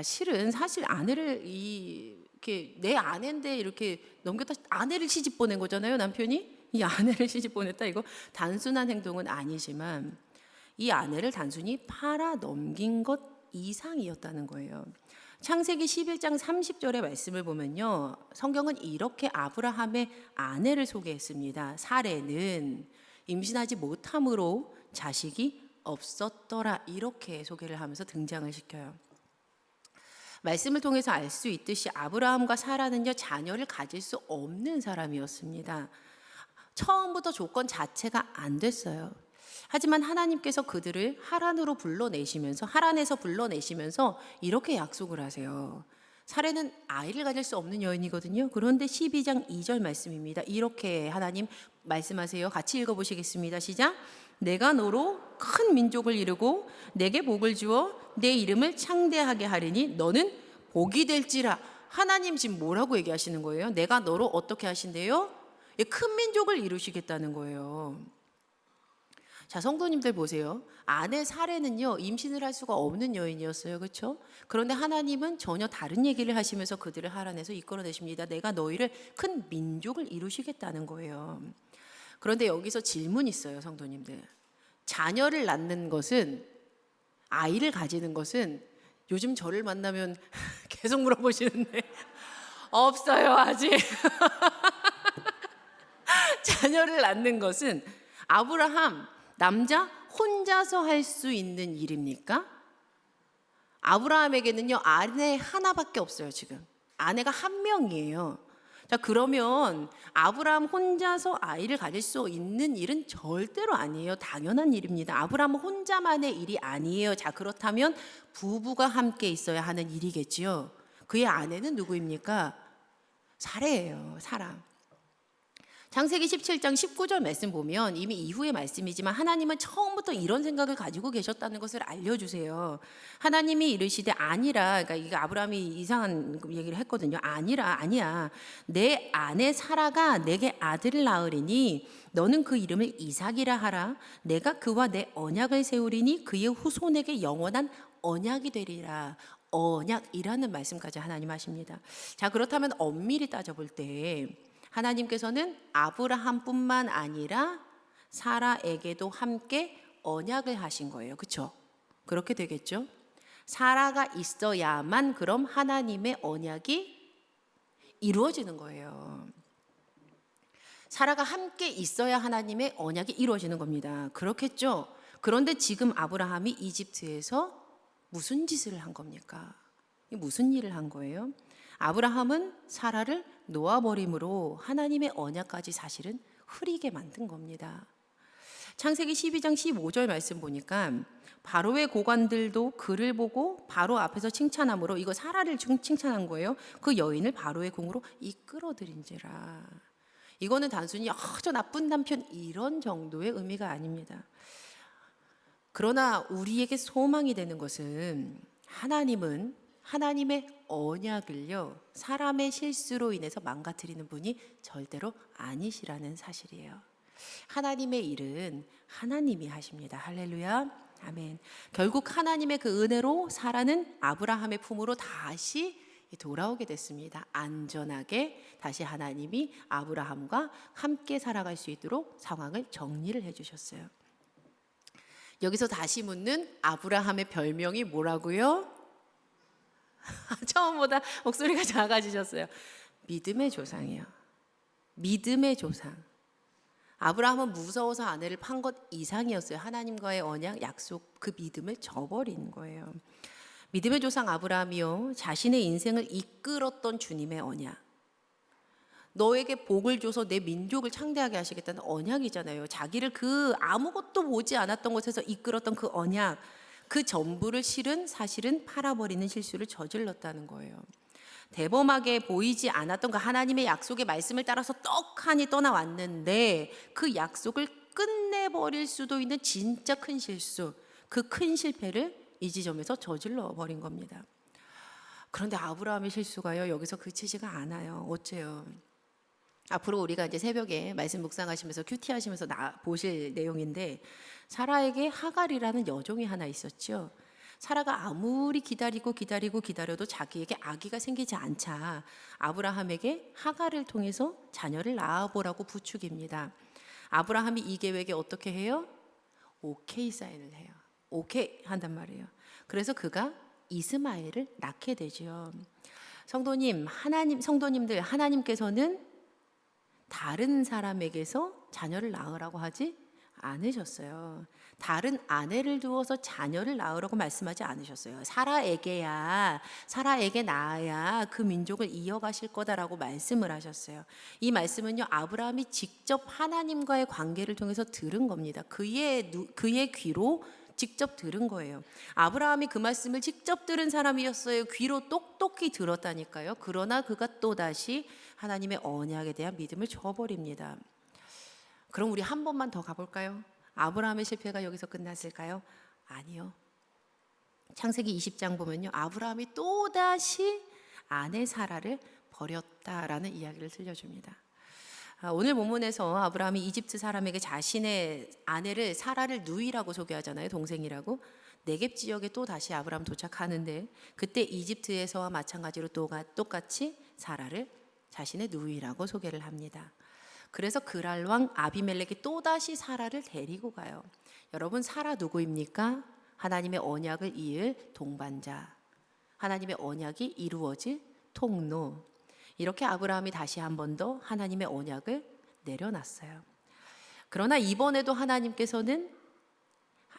실은 사실 아내를 이렇게 내 아내인데 이렇게 넘겼다 아내를 시집 보낸 거잖아요. 남편이 이 아내를 시집 보냈다 이거 단순한 행동은 아니지만 이 아내를 단순히 팔아 넘긴 것 이상이었다는 거예요. 창세기 11장 30절의 말씀을 보면요 성경은 이렇게 아브라함의 아내를 소개했습니다. 사레는 임신하지 못함으로 자식이 없었더라 이렇게 소개를 하면서 등장을 시켜요. 말씀을 통해서 알 수 있듯이 아브라함과 사라는요 자녀를 가질 수 없는 사람이었습니다. 처음부터 조건 자체가 안 됐어요. 하지만 하나님께서 그들을 하란에서 불러내시면서 이렇게 약속을 하세요. 사례는 아이를 가질 수 없는 여인이거든요. 그런데 12장 2절 말씀입니다. 이렇게 하나님 말씀하세요. 같이 읽어보시겠습니다. 시작. 내가 너로 큰 민족을 이루고 내게 복을 주어 내 이름을 창대하게 하리니 너는 복이 될지라. 하나님 지금 뭐라고 얘기하시는 거예요? 내가 너로 어떻게 하신대요? 큰 민족을 이루시겠다는 거예요. 자, 성도님들 보세요. 아내 사례는요 임신을 할 수가 없는 여인이었어요. 그렇죠? 그런데 하나님은 전혀 다른 얘기를 하시면서 그들을 하란에서 이끌어내십니다. 내가 너희를 큰 민족을 이루시겠다는 거예요. 그런데 여기서 질문이 있어요. 성도님들, 자녀를 낳는 것은, 아이를 가지는 것은, 요즘 저를 만나면 계속 물어보시는데 없어요 아직. 자녀를 낳는 것은 아브라함 남자 혼자서 할 수 있는 일입니까? 아브라함에게는요 아내 하나밖에 없어요. 지금 아내가 한 명이에요. 자, 그러면 아브라함 혼자서 아이를 가질 수 있는 일은 절대로 아니에요. 당연한 일입니다. 아브라함 혼자만의 일이 아니에요. 자, 그렇다면 부부가 함께 있어야 하는 일이겠지요. 그의 아내는 누구입니까? 사라예요. 사라. 창세기 17장 19절 말씀 보면 이미 이후의 말씀이지만 하나님은 처음부터 이런 생각을 가지고 계셨다는 것을 알려주세요. 하나님이 이르시되 아니라, 그러니까 이게 아브라함이 이상한 얘기를 했거든요. 아니야. 내 아내 사라가 내게 아들을 낳으리니 너는 그 이름을 이삭이라 하라. 내가 그와 내 언약을 세우리니 그의 후손에게 영원한 언약이 되리라. 언약이라는 말씀까지 하나님 하십니다. 자, 그렇다면 엄밀히 따져볼 때 하나님께서는 아브라함뿐만 아니라 사라에게도 함께 언약을 하신 거예요. 그렇죠? 그렇게 되겠죠? 사라가 있어야만 그럼 하나님의 언약이 이루어지는 거예요. 사라가 함께 있어야 하나님의 언약이 이루어지는 겁니다. 그렇겠죠? 그런데 지금 아브라함이 이집트에서 무슨 짓을 한 겁니까? 무슨 일을 한 거예요? 아브라함은 사라를 놓아버림으로 하나님의 언약까지 사실은 흐리게 만든 겁니다. 창세기 12장 15절 말씀 보니까 바로의 고관들도 그를 보고 바로 앞에서 칭찬함으로, 이거 사라를 칭찬한 거예요. 그 여인을 바로의 궁으로 이끌어들인지라. 이거는 단순히 저 나쁜 남편 이런 정도의 의미가 아닙니다. 그러나 우리에게 소망이 되는 것은 하나님은 하나님의 언약을요, 사람의 실수로 인해서 망가뜨리는 분이 절대로 아니시라는 사실이에요. 하나님의 일은 하나님이 하십니다. 할렐루야. 아멘. 결국 하나님의 그 은혜로 사라는 아브라함의 품으로 다시 돌아오게 됐습니다. 안전하게 다시 하나님이 아브라함과 함께 살아갈 수 있도록 상황을 정리를 해주셨어요. 여기서 다시 묻는 아브라함의 별명이 뭐라고요? 처음보다 목소리가 작아지셨어요. 믿음의 조상이요. 믿음의 조상. 아브라함은 무서워서 아내를 판 것 이상이었어요. 하나님과의 언약, 약속, 그 믿음을 저버린 거예요. 믿음의 조상 아브라함이요, 자신의 인생을 이끌었던 주님의 언약, 너에게 복을 줘서 내 민족을 창대하게 하시겠다는 언약이잖아요. 자기를 그 아무것도 보지 않았던 곳에서 이끌었던 그 언약, 그 전부를 실은 사실은 팔아버리는 실수를 저질렀다는 거예요. 대범하게 보이지 않았던 그 하나님의 약속의 말씀을 따라서 떡하니 떠나왔는데 그 약속을 끝내버릴 수도 있는 진짜 큰 실수, 그 큰 실패를 이 지점에서 저질러 버린 겁니다. 그런데 아브라함의 실수가요, 여기서 그치지가 않아요. 어째요? 앞으로 우리가 이제 새벽에 말씀 묵상하시면서 큐티 하시면서 보실 내용인데, 사라에게 하갈이라는 여종이 하나 있었죠. 사라가 아무리 기다려도 자기에게 아기가 생기지 않자 아브라함에게 하갈을 통해서 자녀를 낳아보라고 부축입니다. 아브라함이 이 계획에 어떻게 해요? 오케이 사인을 해요. 오케이 한단 말이에요. 그래서 그가 이스마엘을 낳게 되죠. 성도님들, 하나님께서는 다른 사람에게서 자녀를 낳으라고 하지 않으셨어요. 다른 아내를 두어서 자녀를 낳으라고 말씀하지 않으셨어요. 사라에게 낳아야 그 민족을 이어가실 거다라고 말씀을 하셨어요. 이 말씀은요, 아브라함이 직접 하나님과의 관계를 통해서 들은 겁니다. 그의 귀로 직접 들은 거예요. 아브라함이 그 말씀을 직접 들은 사람이었어요. 귀로 똑똑히 들었다니까요. 그러나 그가 또다시 하나님의 언약에 대한 믿음을 저버립니다. 그럼 우리 한 번만 더 가볼까요? 아브라함의 실패가 여기서 끝났을까요? 아니요. 창세기 20장 보면요, 아브라함이 또다시 아내 사라를 버렸다라는 이야기를 들려줍니다. 오늘 본문에서 아브라함이 이집트 사람에게 자신의 아내를 사라를 누이라고 소개하잖아요. 동생이라고. 네겝 지역에 또 다시 아브라함 도착하는데, 그때 이집트에서와 마찬가지로 똑같이 사라를 자신의 누이라고 소개를 합니다. 그래서 그랄 왕 아비멜렉이 또다시 사라를 데리고 가요. 여러분, 사라 누구입니까? 하나님의 언약을 이을 동반자, 하나님의 언약이 이루어질 통로. 이렇게 아브라함이 다시 한 번 더 하나님의 언약을 내려놨어요. 그러나 이번에도 하나님께서는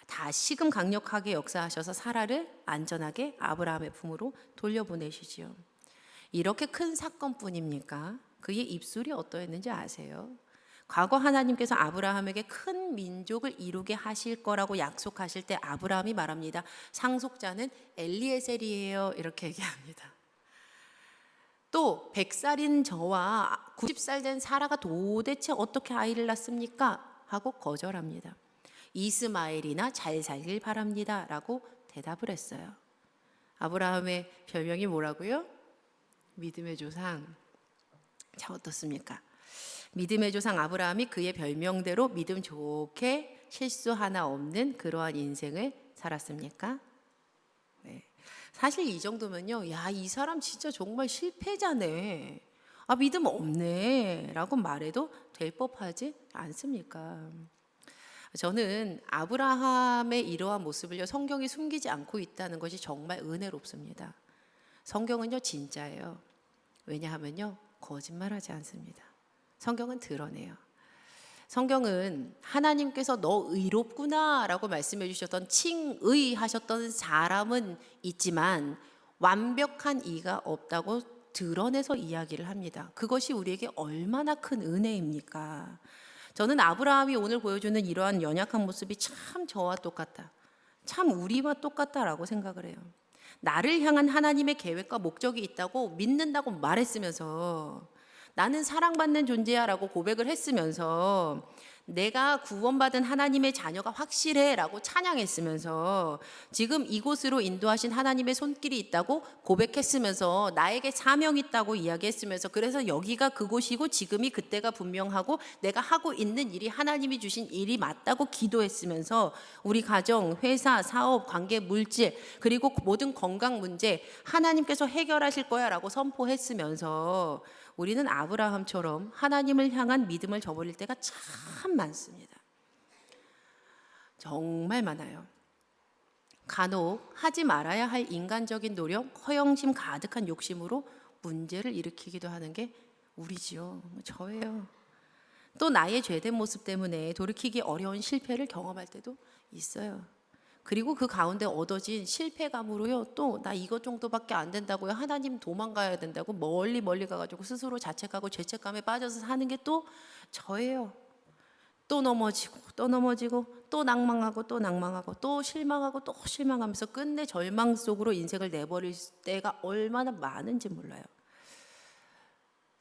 다시금 강력하게 역사하셔서 사라를 안전하게 아브라함의 품으로 돌려보내시지요. 이렇게 큰 사건뿐입니까? 그의 입술이 어떠했는지 아세요? 과거 하나님께서 아브라함에게 큰 민족을 이루게 하실 거라고 약속하실 때 아브라함이 말합니다. 상속자는 엘리에셀이에요. 이렇게 얘기합니다. 또 100살인 저와 90살 된 사라가 도대체 어떻게 아이를 낳습니까? 하고 거절합니다. 이스마엘이나 잘 살길 바랍니다 라고 대답을 했어요. 아브라함의 별명이 뭐라고요? 믿음의 조상. 자, 어떻습니까? 믿음의 조상 아브라함이 그의 별명대로 믿음 좋게 실수 하나 없는 그러한 인생을 살았습니까? 네. 사실 이 정도면요, 야, 이 사람 진짜 정말 실패자네, 믿음 없네 라고 말해도 될 법하지 않습니까? 저는 아브라함의 이러한 모습을요, 성경이 숨기지 않고 있다는 것이 정말 은혜롭습니다. 성경은요, 진짜예요. 왜냐하면요, 거짓말하지 않습니다. 성경은 드러내요. 성경은 하나님께서 너 의롭구나 라고 말씀해 주셨던 칭의하셨던 사람은 있지만 완벽한 이가 없다고 드러내서 이야기를 합니다. 그것이 우리에게 얼마나 큰 은혜입니까? 저는 아브라함이 오늘 보여주는 이러한 연약한 모습이 참 저와 똑같다, 참 우리와 똑같다라고 생각을 해요. 나를 향한 하나님의 계획과 목적이 있다고 믿는다고 말했으면서, 나는 사랑받는 존재야 라고 고백을 했으면서, 내가 구원받은 하나님의 자녀가 확실해 라고 찬양했으면서, 지금 이곳으로 인도하신 하나님의 손길이 있다고 고백했으면서, 나에게 사명이 있다고 이야기했으면서, 그래서 여기가 그곳이고 지금이 그때가 분명하고 내가 하고 있는 일이 하나님이 주신 일이 맞다고 기도했으면서, 우리 가정, 회사, 사업, 관계, 물질, 그리고 모든 건강 문제 하나님께서 해결하실 거야 라고 선포했으면서, 우리는 아브라함처럼 하나님을 향한 믿음을 저버릴 때가 참 많습니다. 정말 많아요. 간혹 하지 말아야 할 인간적인 노력, 허영심 가득한 욕심으로 문제를 일으키기도 하는 게 우리지요. 저예요. 또 나의 죄된 모습 때문에 돌이키기 어려운 실패를 경험할 때도 있어요. 그리고 그 가운데 얻어진 실패감으로요, 또 나 이것 정도밖에 안 된다고요, 하나님 도망가야 된다고 멀리 가가지고 스스로 자책하고 죄책감에 빠져서 사는 게 또 저예요. 또 넘어지고 또 낭망하고 또 실망하고 또 실망하면서 끝내 절망 속으로 인생을 내버릴 때가 얼마나 많은지 몰라요.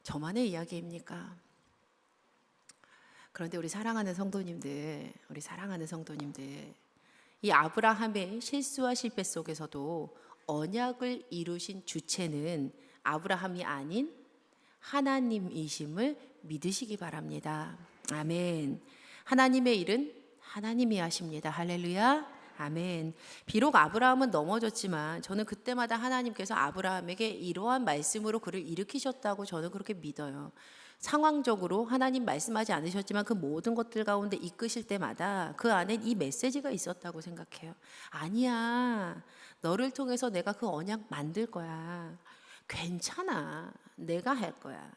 저만의 이야기입니까? 그런데 우리 사랑하는 성도님들, 이 아브라함의 실수와 실패 속에서도 언약을 이루신 주체는 아브라함이 아닌 하나님이심을 믿으시기 바랍니다. 아멘. 하나님의 일은 하나님이 하십니다. 할렐루야. 아멘. 비록 아브라함은 넘어졌지만 저는 그때마다 하나님께서 아브라함에게 이러한 말씀으로 그를 일으키셨다고 저는 그렇게 믿어요. 상황적으로 하나님 말씀하지 않으셨지만 그 모든 것들 가운데 이끄실 때마다 그 안에 이 메시지가 있었다고 생각해요. 아니야, 너를 통해서 내가 그 언약 만들 거야. 괜찮아, 내가 할 거야.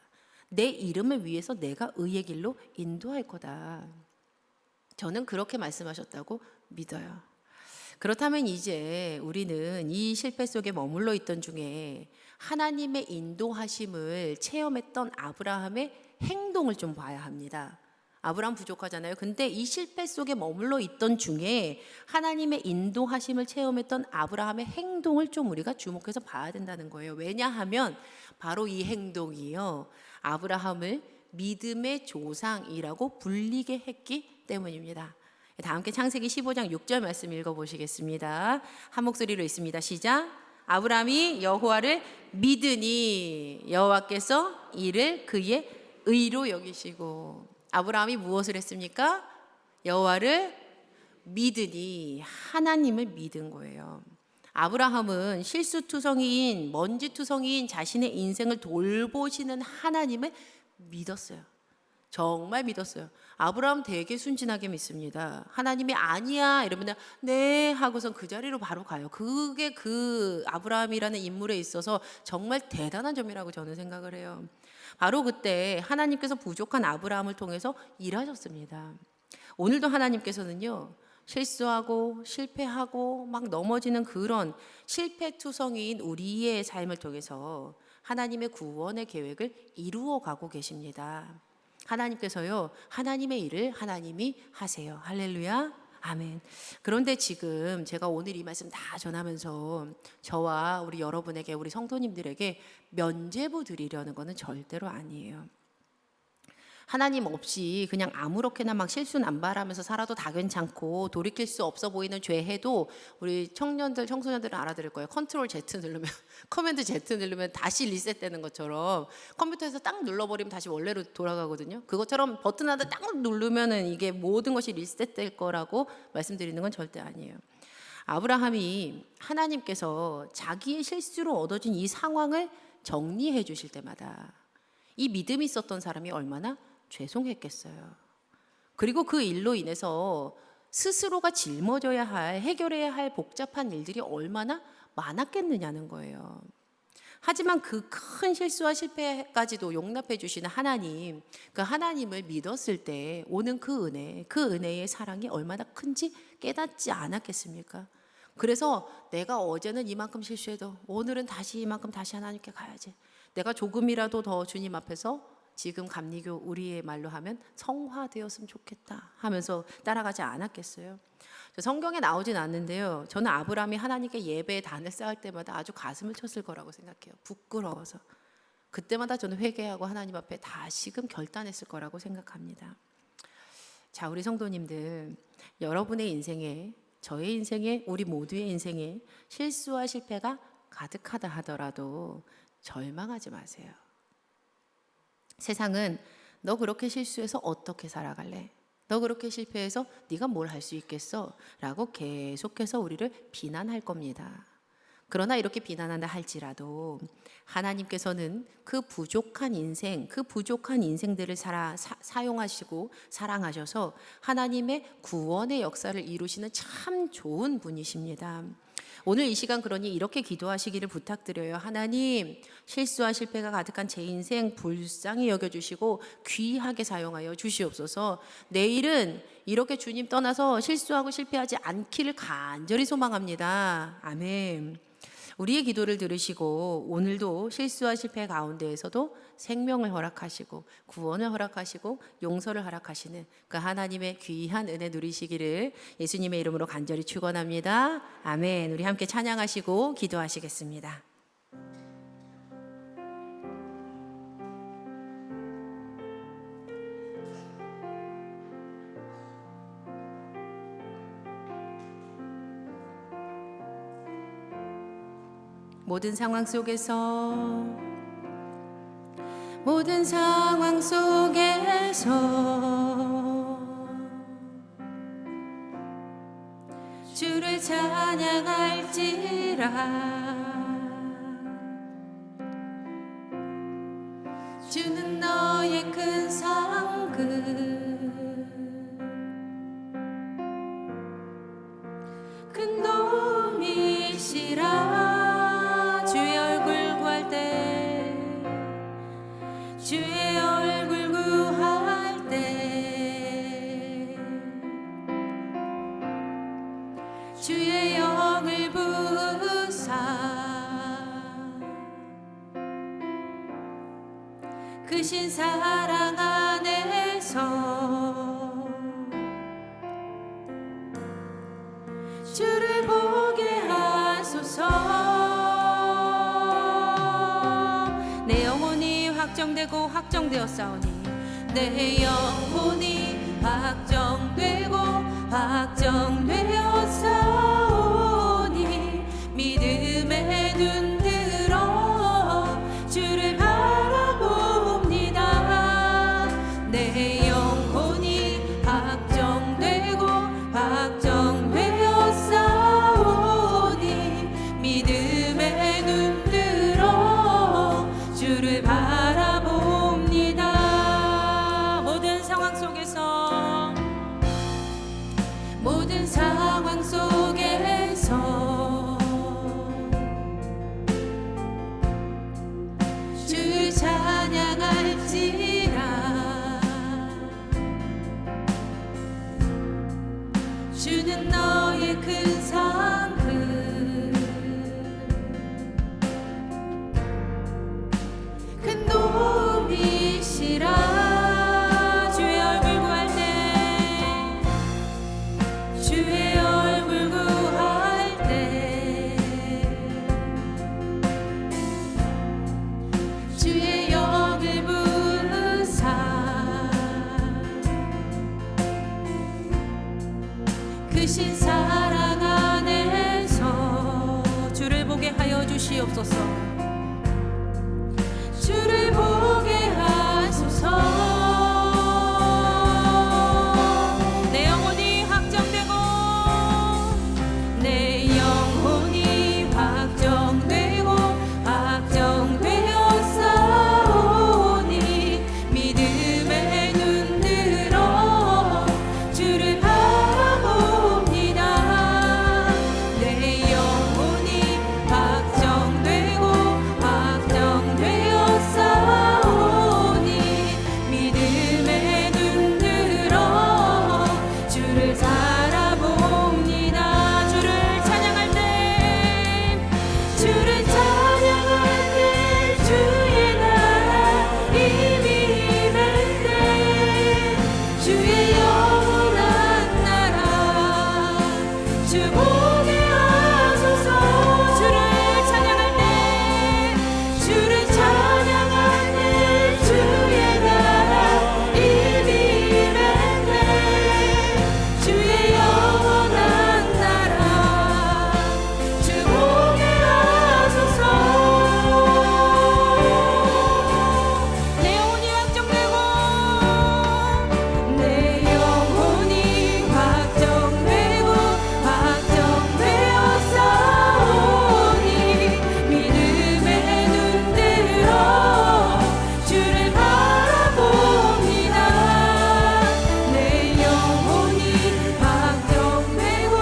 내 이름을 위해서 내가 의의 길로 인도할 거다. 저는 그렇게 말씀하셨다고 믿어요. 그렇다면 이제 우리는 이 실패 속에 머물러 있던 중에 하나님의 인도하심을 체험했던 아브라함의 행동을 좀 봐야 합니다. 아브라함 부족하잖아요. 근데 이 실패 속에 머물러 있던 중에 하나님의 인도하심을 체험했던 아브라함의 행동을 좀 우리가 주목해서 봐야 된다는 거예요. 왜냐하면 바로 이 행동이요, 아브라함을 믿음의 조상이라고 불리게 했기 때문입니다. 다 함께 창세기 15장 6절 말씀 읽어보시겠습니다. 한 목소리로 있습니다. 시작. 아브라함이 여호와를 믿으니 여호와께서 이를 그의 의로 여기시고. 아브라함이 무엇을 했습니까? 여호와를 믿으니, 하나님을 믿은 거예요. 아브라함은 실수투성이인, 먼지투성이인 자신의 인생을 돌보시는 하나님을 믿었어요. 정말 믿었어요. 아브라함 되게 순진하게 믿습니다. 하나님이 아니야 이러면 네 하고선 그 자리로 바로 가요. 그게 그 아브라함이라는 인물에 있어서 정말 대단한 점이라고 저는 생각을 해요. 바로 그때 하나님께서 부족한 아브라함을 통해서 일하셨습니다. 오늘도 하나님께서는요, 실수하고 실패하고 막 넘어지는 그런 실패투성이인 우리의 삶을 통해서 하나님의 구원의 계획을 이루어 가고 계십니다. 하나님께서요, 하나님의 일을 하나님이 하세요. 할렐루야. 아멘. 그런데 지금 제가 오늘 이 말씀 다 전하면서 저와 우리 여러분에게, 우리 성도님들에게 면죄부 드리려는 것은 절대로 아니에요. 하나님 없이 그냥 아무렇게나 막 실수 남발하면서 살아도 다 괜찮고 돌이킬 수 없어 보이는 죄 해도 우리 청년들, 청소년들은 알아들을 거예요. 컨트롤 Z 누르면, 커맨드 Z 누르면 다시 리셋되는 것처럼 컴퓨터에서 딱 눌러버리면 다시 원래로 돌아가거든요. 그것처럼 버튼 하나 딱 누르면은 이게 모든 것이 리셋될 거라고 말씀드리는 건 절대 아니에요. 아브라함이 하나님께서 자기의 실수로 얻어진 이 상황을 정리해 주실 때마다 이 믿음이 있었던 사람이 얼마나 죄송했겠어요. 그리고 그 일로 인해서 스스로가 짊어져야 할, 해결해야 할 복잡한 일들이 얼마나 많았겠느냐는 거예요. 하지만 그 큰 실수와 실패까지도 용납해 주시는 하나님, 그 하나님을 믿었을 때 오는 그 은혜의 사랑이 얼마나 큰지 깨닫지 않았겠습니까? 그래서 내가 어제는 이만큼 실수해도 오늘은 다시 이만큼 다시 하나님께 가야지. 내가 조금이라도 더 주님 앞에서 지금 감리교 우리의 말로 하면 성화되었으면 좋겠다 하면서 따라가지 않았겠어요? 성경에 나오진 않는데요. 저는 아브라함이 하나님께 예배의 단을 쌓을 때마다 아주 가슴을 쳤을 거라고 생각해요. 부끄러워서. 그때마다 저는 회개하고 하나님 앞에 다시금 결단했을 거라고 생각합니다. 자, 우리 성도님들, 여러분의 인생에, 저의 인생에, 우리 모두의 인생에 실수와 실패가 가득하다 하더라도 절망하지 마세요. 세상은 너 그렇게 실수해서 어떻게 살아갈래? 너 그렇게 실패해서 네가 뭘 할 수 있겠어? 라고 계속해서 우리를 비난할 겁니다. 그러나 이렇게 비난한다 할지라도 하나님께서는 그 부족한 인생들을 사용하시고 사랑하셔서 하나님의 구원의 역사를 이루시는 참 좋은 분이십니다. 오늘 이 시간 그러니 이렇게 기도하시기를 부탁드려요. 하나님, 실수와 실패가 가득한 제 인생 불쌍히 여겨주시고 귀하게 사용하여 주시옵소서. 내일은 이렇게 주님 떠나서 실수하고 실패하지 않기를 간절히 소망합니다. 아멘. 우리의 기도를 들으시고 오늘도 실수와 실패 가운데에서도 생명을 허락하시고 구원을 허락하시고 용서를 허락하시는 그 하나님의 귀한 은혜 누리시기를 예수님의 이름으로 간절히 축원합니다. 아멘. 우리 함께 찬양하시고 기도하시겠습니다. 모든 상황 속에서 주를 찬양할지라. 주는 너의 큰 상급, 큰 도움이시라. 주의 얼굴 구할 때, 주의 얼굴 구할 때, 주의 영을 부으사 크신 사랑 안에서 주를 보게 하소서. 내 영혼이 확정되었사오니, 내 영혼이 확정되었사오니 믿음의 눈 들어 주를 바라봅니다. 내 영혼이 확정되었사오니 믿음의 눈 들어 주를 바라봅니다. 모든 상황 속에서 주를 찬양할지라. 주는 너의 큰 상급, 큰 도움이시라. 주의 얼굴 구할 때, 주의 얼굴 구할 때, 주의 영을 부으사 크신 사랑 안에서 주를 보게 하여 주시옵소서. 주를 보게 하소서. 내 영혼이 확정되고, 내 영혼이 확정되었사오니 믿음의 눈 들어 주를 바라보 바라봅니다. 주를 찬양할 때 주를 찬양할 때 주의 나라 이미 임했네. 주의 영원한 나라 주 보게 하소서. 주를 찬양할 때 주를 찬양할 때 주의 나라 이미 임했네. 주의 영원한 나라 주 보게 하소서. 내 영혼이 확정되고 내 영혼이 확정되고 확정되어 싸우니 믿음의 눈 들어 주를 바라봅니다. 내 영혼이 확정되고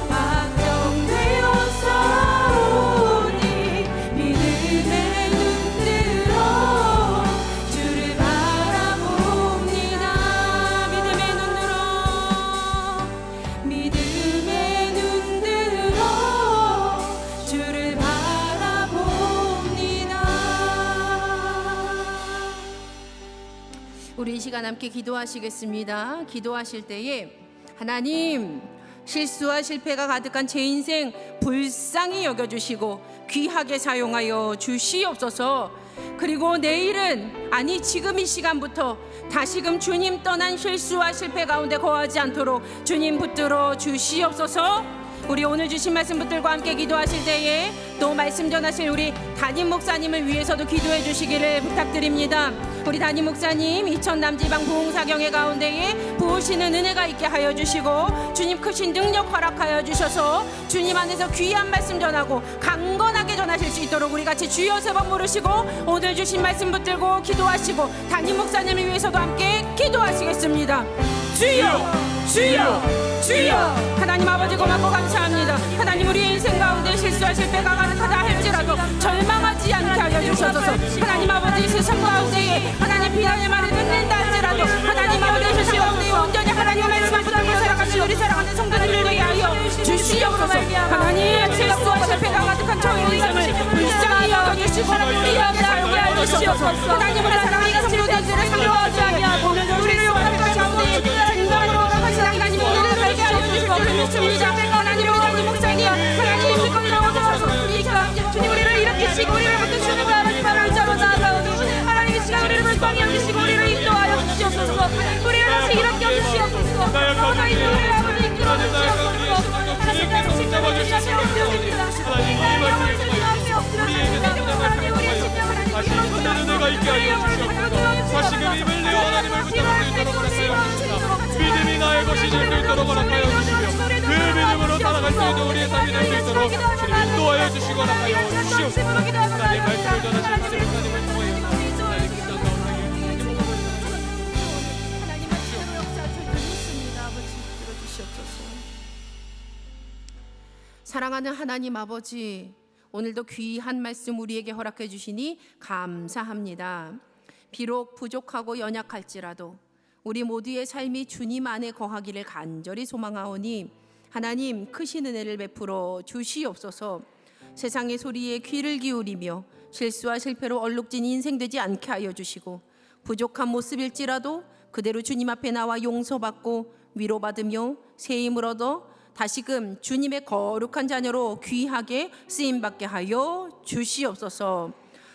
확정되어 싸우니 믿음의 눈 들어 주를 바라봅니다. 믿음의 눈 들어 믿음의 눈 들어 주를 바라봅니다. 우리 이 시간 함께 기도하시겠습니다. 기도하실 때에 하나님, 실수와 실패가 가득한 제 인생 불쌍히 여겨주시고 귀하게 사용하여 주시옵소서. 그리고 내일은, 아니 지금 이 시간부터 다시금 주님 떠난 실수와 실패 가운데 거하지 않도록 주님 붙들어 주시옵소서. 우리 오늘 주신 말씀 붙들고 함께 기도하실 때에 또 말씀 전하실 우리 담임 목사님을 위해서도 기도해 주시기를 부탁드립니다. 우리 담임 목사님 이천 남지방 부흥사경회 가운데에 부으시는 은혜가 있게 하여 주시고 주님 크신 능력 허락하여 주셔서 주님 안에서 귀한 말씀 전하고 강건하게 전하실 수 있도록 우리 같이 주여 세 번 부르시고 오늘 주신 말씀 붙들고 기도하시고 담임 목사님을 위해서도 함께 기도하시겠습니다. 주여 주여 주여. 하나님 아버지 고맙고 감사합니다. 하나님 우리 인생 가운데 실수와 실패가 가득하다 할지라도 절망하지 않게 하여 주셔서 하나님 아버지 세상 가운데에 하나님 비난의 말을 듣는다 할지라도 하나님 아버지 세상 가운데 온전히 하나님 말씀을 붙들고 살아가신 우리 사랑하는 성도들을 위해 하여 주시옵소서. 하나님 실수와 실패가 가득한 저의 인생을 불쌍히 여겨주시고 귀하게 사용하여 주시옵소서. 하나님 우리 사랑하는 성도들을 상도하지 아니하고 우리를 용납하시 가운데 생명으로 허락하신 하나님 오늘을 밝게 하여 주시고 믿습니다. 하나님 우리 담임 목사님 하나님 물건으로 오셔서 주님 우리를 일으키시고 우리를 붙드시는 하나님 하나님 자로 나아가오니 하나님 이 시간 우리를 물건히 여기시고 우리를 인도하여 주시옵소서. 우리를 다시 일으켜 주시옵소서. 하나님 우리를 아버지 이끌어 주시옵소서. 하나님 붙잡아주시옵소서. 하나님 우리의 심령을 다시 흔드는 은혜가 있게 하여 주시옵소서. 다시금 힘을 내어 하나님을 붙잡을 수 있도록 허락하여 주시옵소서. 믿음이 나의 것이 될 수 있도록 허락하여 주시며 그 믿음으로 살아갈 수 있는 우리의 삶이 될 수 있도록 주님 인도하여 주시고 허락하여 주시옵소서. 하나님 말씀을 전하신 하나님 목사님을 통하여 하나님 믿어 하나님 말씀으로 역사하실 줄 믿습니다. 아버지 들어주시옵소서. 사랑하는 하나님 아버지, 오늘도 귀한 말씀 우리에게 허락해 주시니 감사합니다. 비록 부족하고 연약할지라도 우리 모두의 삶이 주님 안에 거하기를 간절히 소망하오니 하나님 크신 은혜를 베풀어 주시옵소서. 세상의 소리에 귀를 기울이며 실수와 실패로 얼룩진 인생 되지 않게 하여 주시고 부족한 모습일지라도 그대로 주님 앞에 나와 용서받고 위로받으며 세임을 얻어 다시금 주님의 거룩한 자녀로 귀하게 쓰임받게 하여 주시옵소서.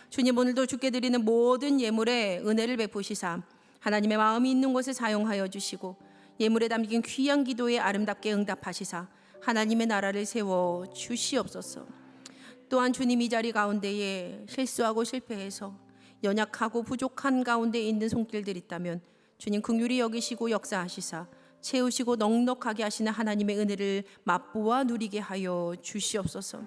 주님 오늘도 주께 드리는 모든 예물에 은혜를 베푸시사 하나님의 마음이 있는 곳에 사용하여 주시고 예물에 담긴 귀한 기도에 아름답게 응답하시사 하나님의 나라를 세워 주시옵소서. 또한 주님 이 자리 가운데에 실수하고 실패해서 연약하고 부족한 가운데 있는 손길들 있다면 주님 긍휼히 여기시고 역사하시사 채우시고 넉넉하게 하시는 하나님의 은혜를 맛보아 누리게 하여 주시옵소서.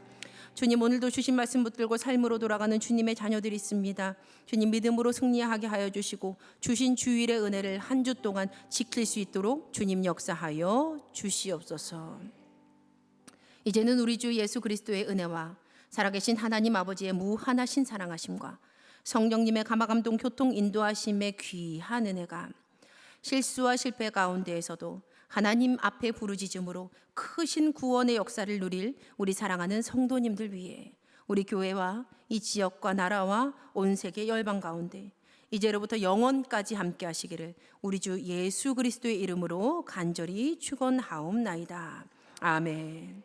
주님 오늘도 주신 말씀 붙들고 삶으로 돌아가는 주님의 자녀들이 있습니다. 주님 믿음으로 승리하게 하여 주시고 주신 주일의 은혜를 한 주 동안 지킬 수 있도록 주님 역사하여 주시옵소서. 이제는 우리 주 예수 그리스도의 은혜와 살아계신 하나님 아버지의 무한하신 사랑하심과 성령님의 감화감동 교통 인도하심의 귀한 은혜가 실수와 실패 가운데에서도 하나님 앞에 부르짖음으로 크신 구원의 역사를 누릴 우리 사랑하는 성도님들 위해 우리 교회와 이 지역과 나라와 온 세계 열방 가운데 이제로부터 영원까지 함께 하시기를 우리 주 예수 그리스도의 이름으로 간절히 축원하옵나이다. 아멘.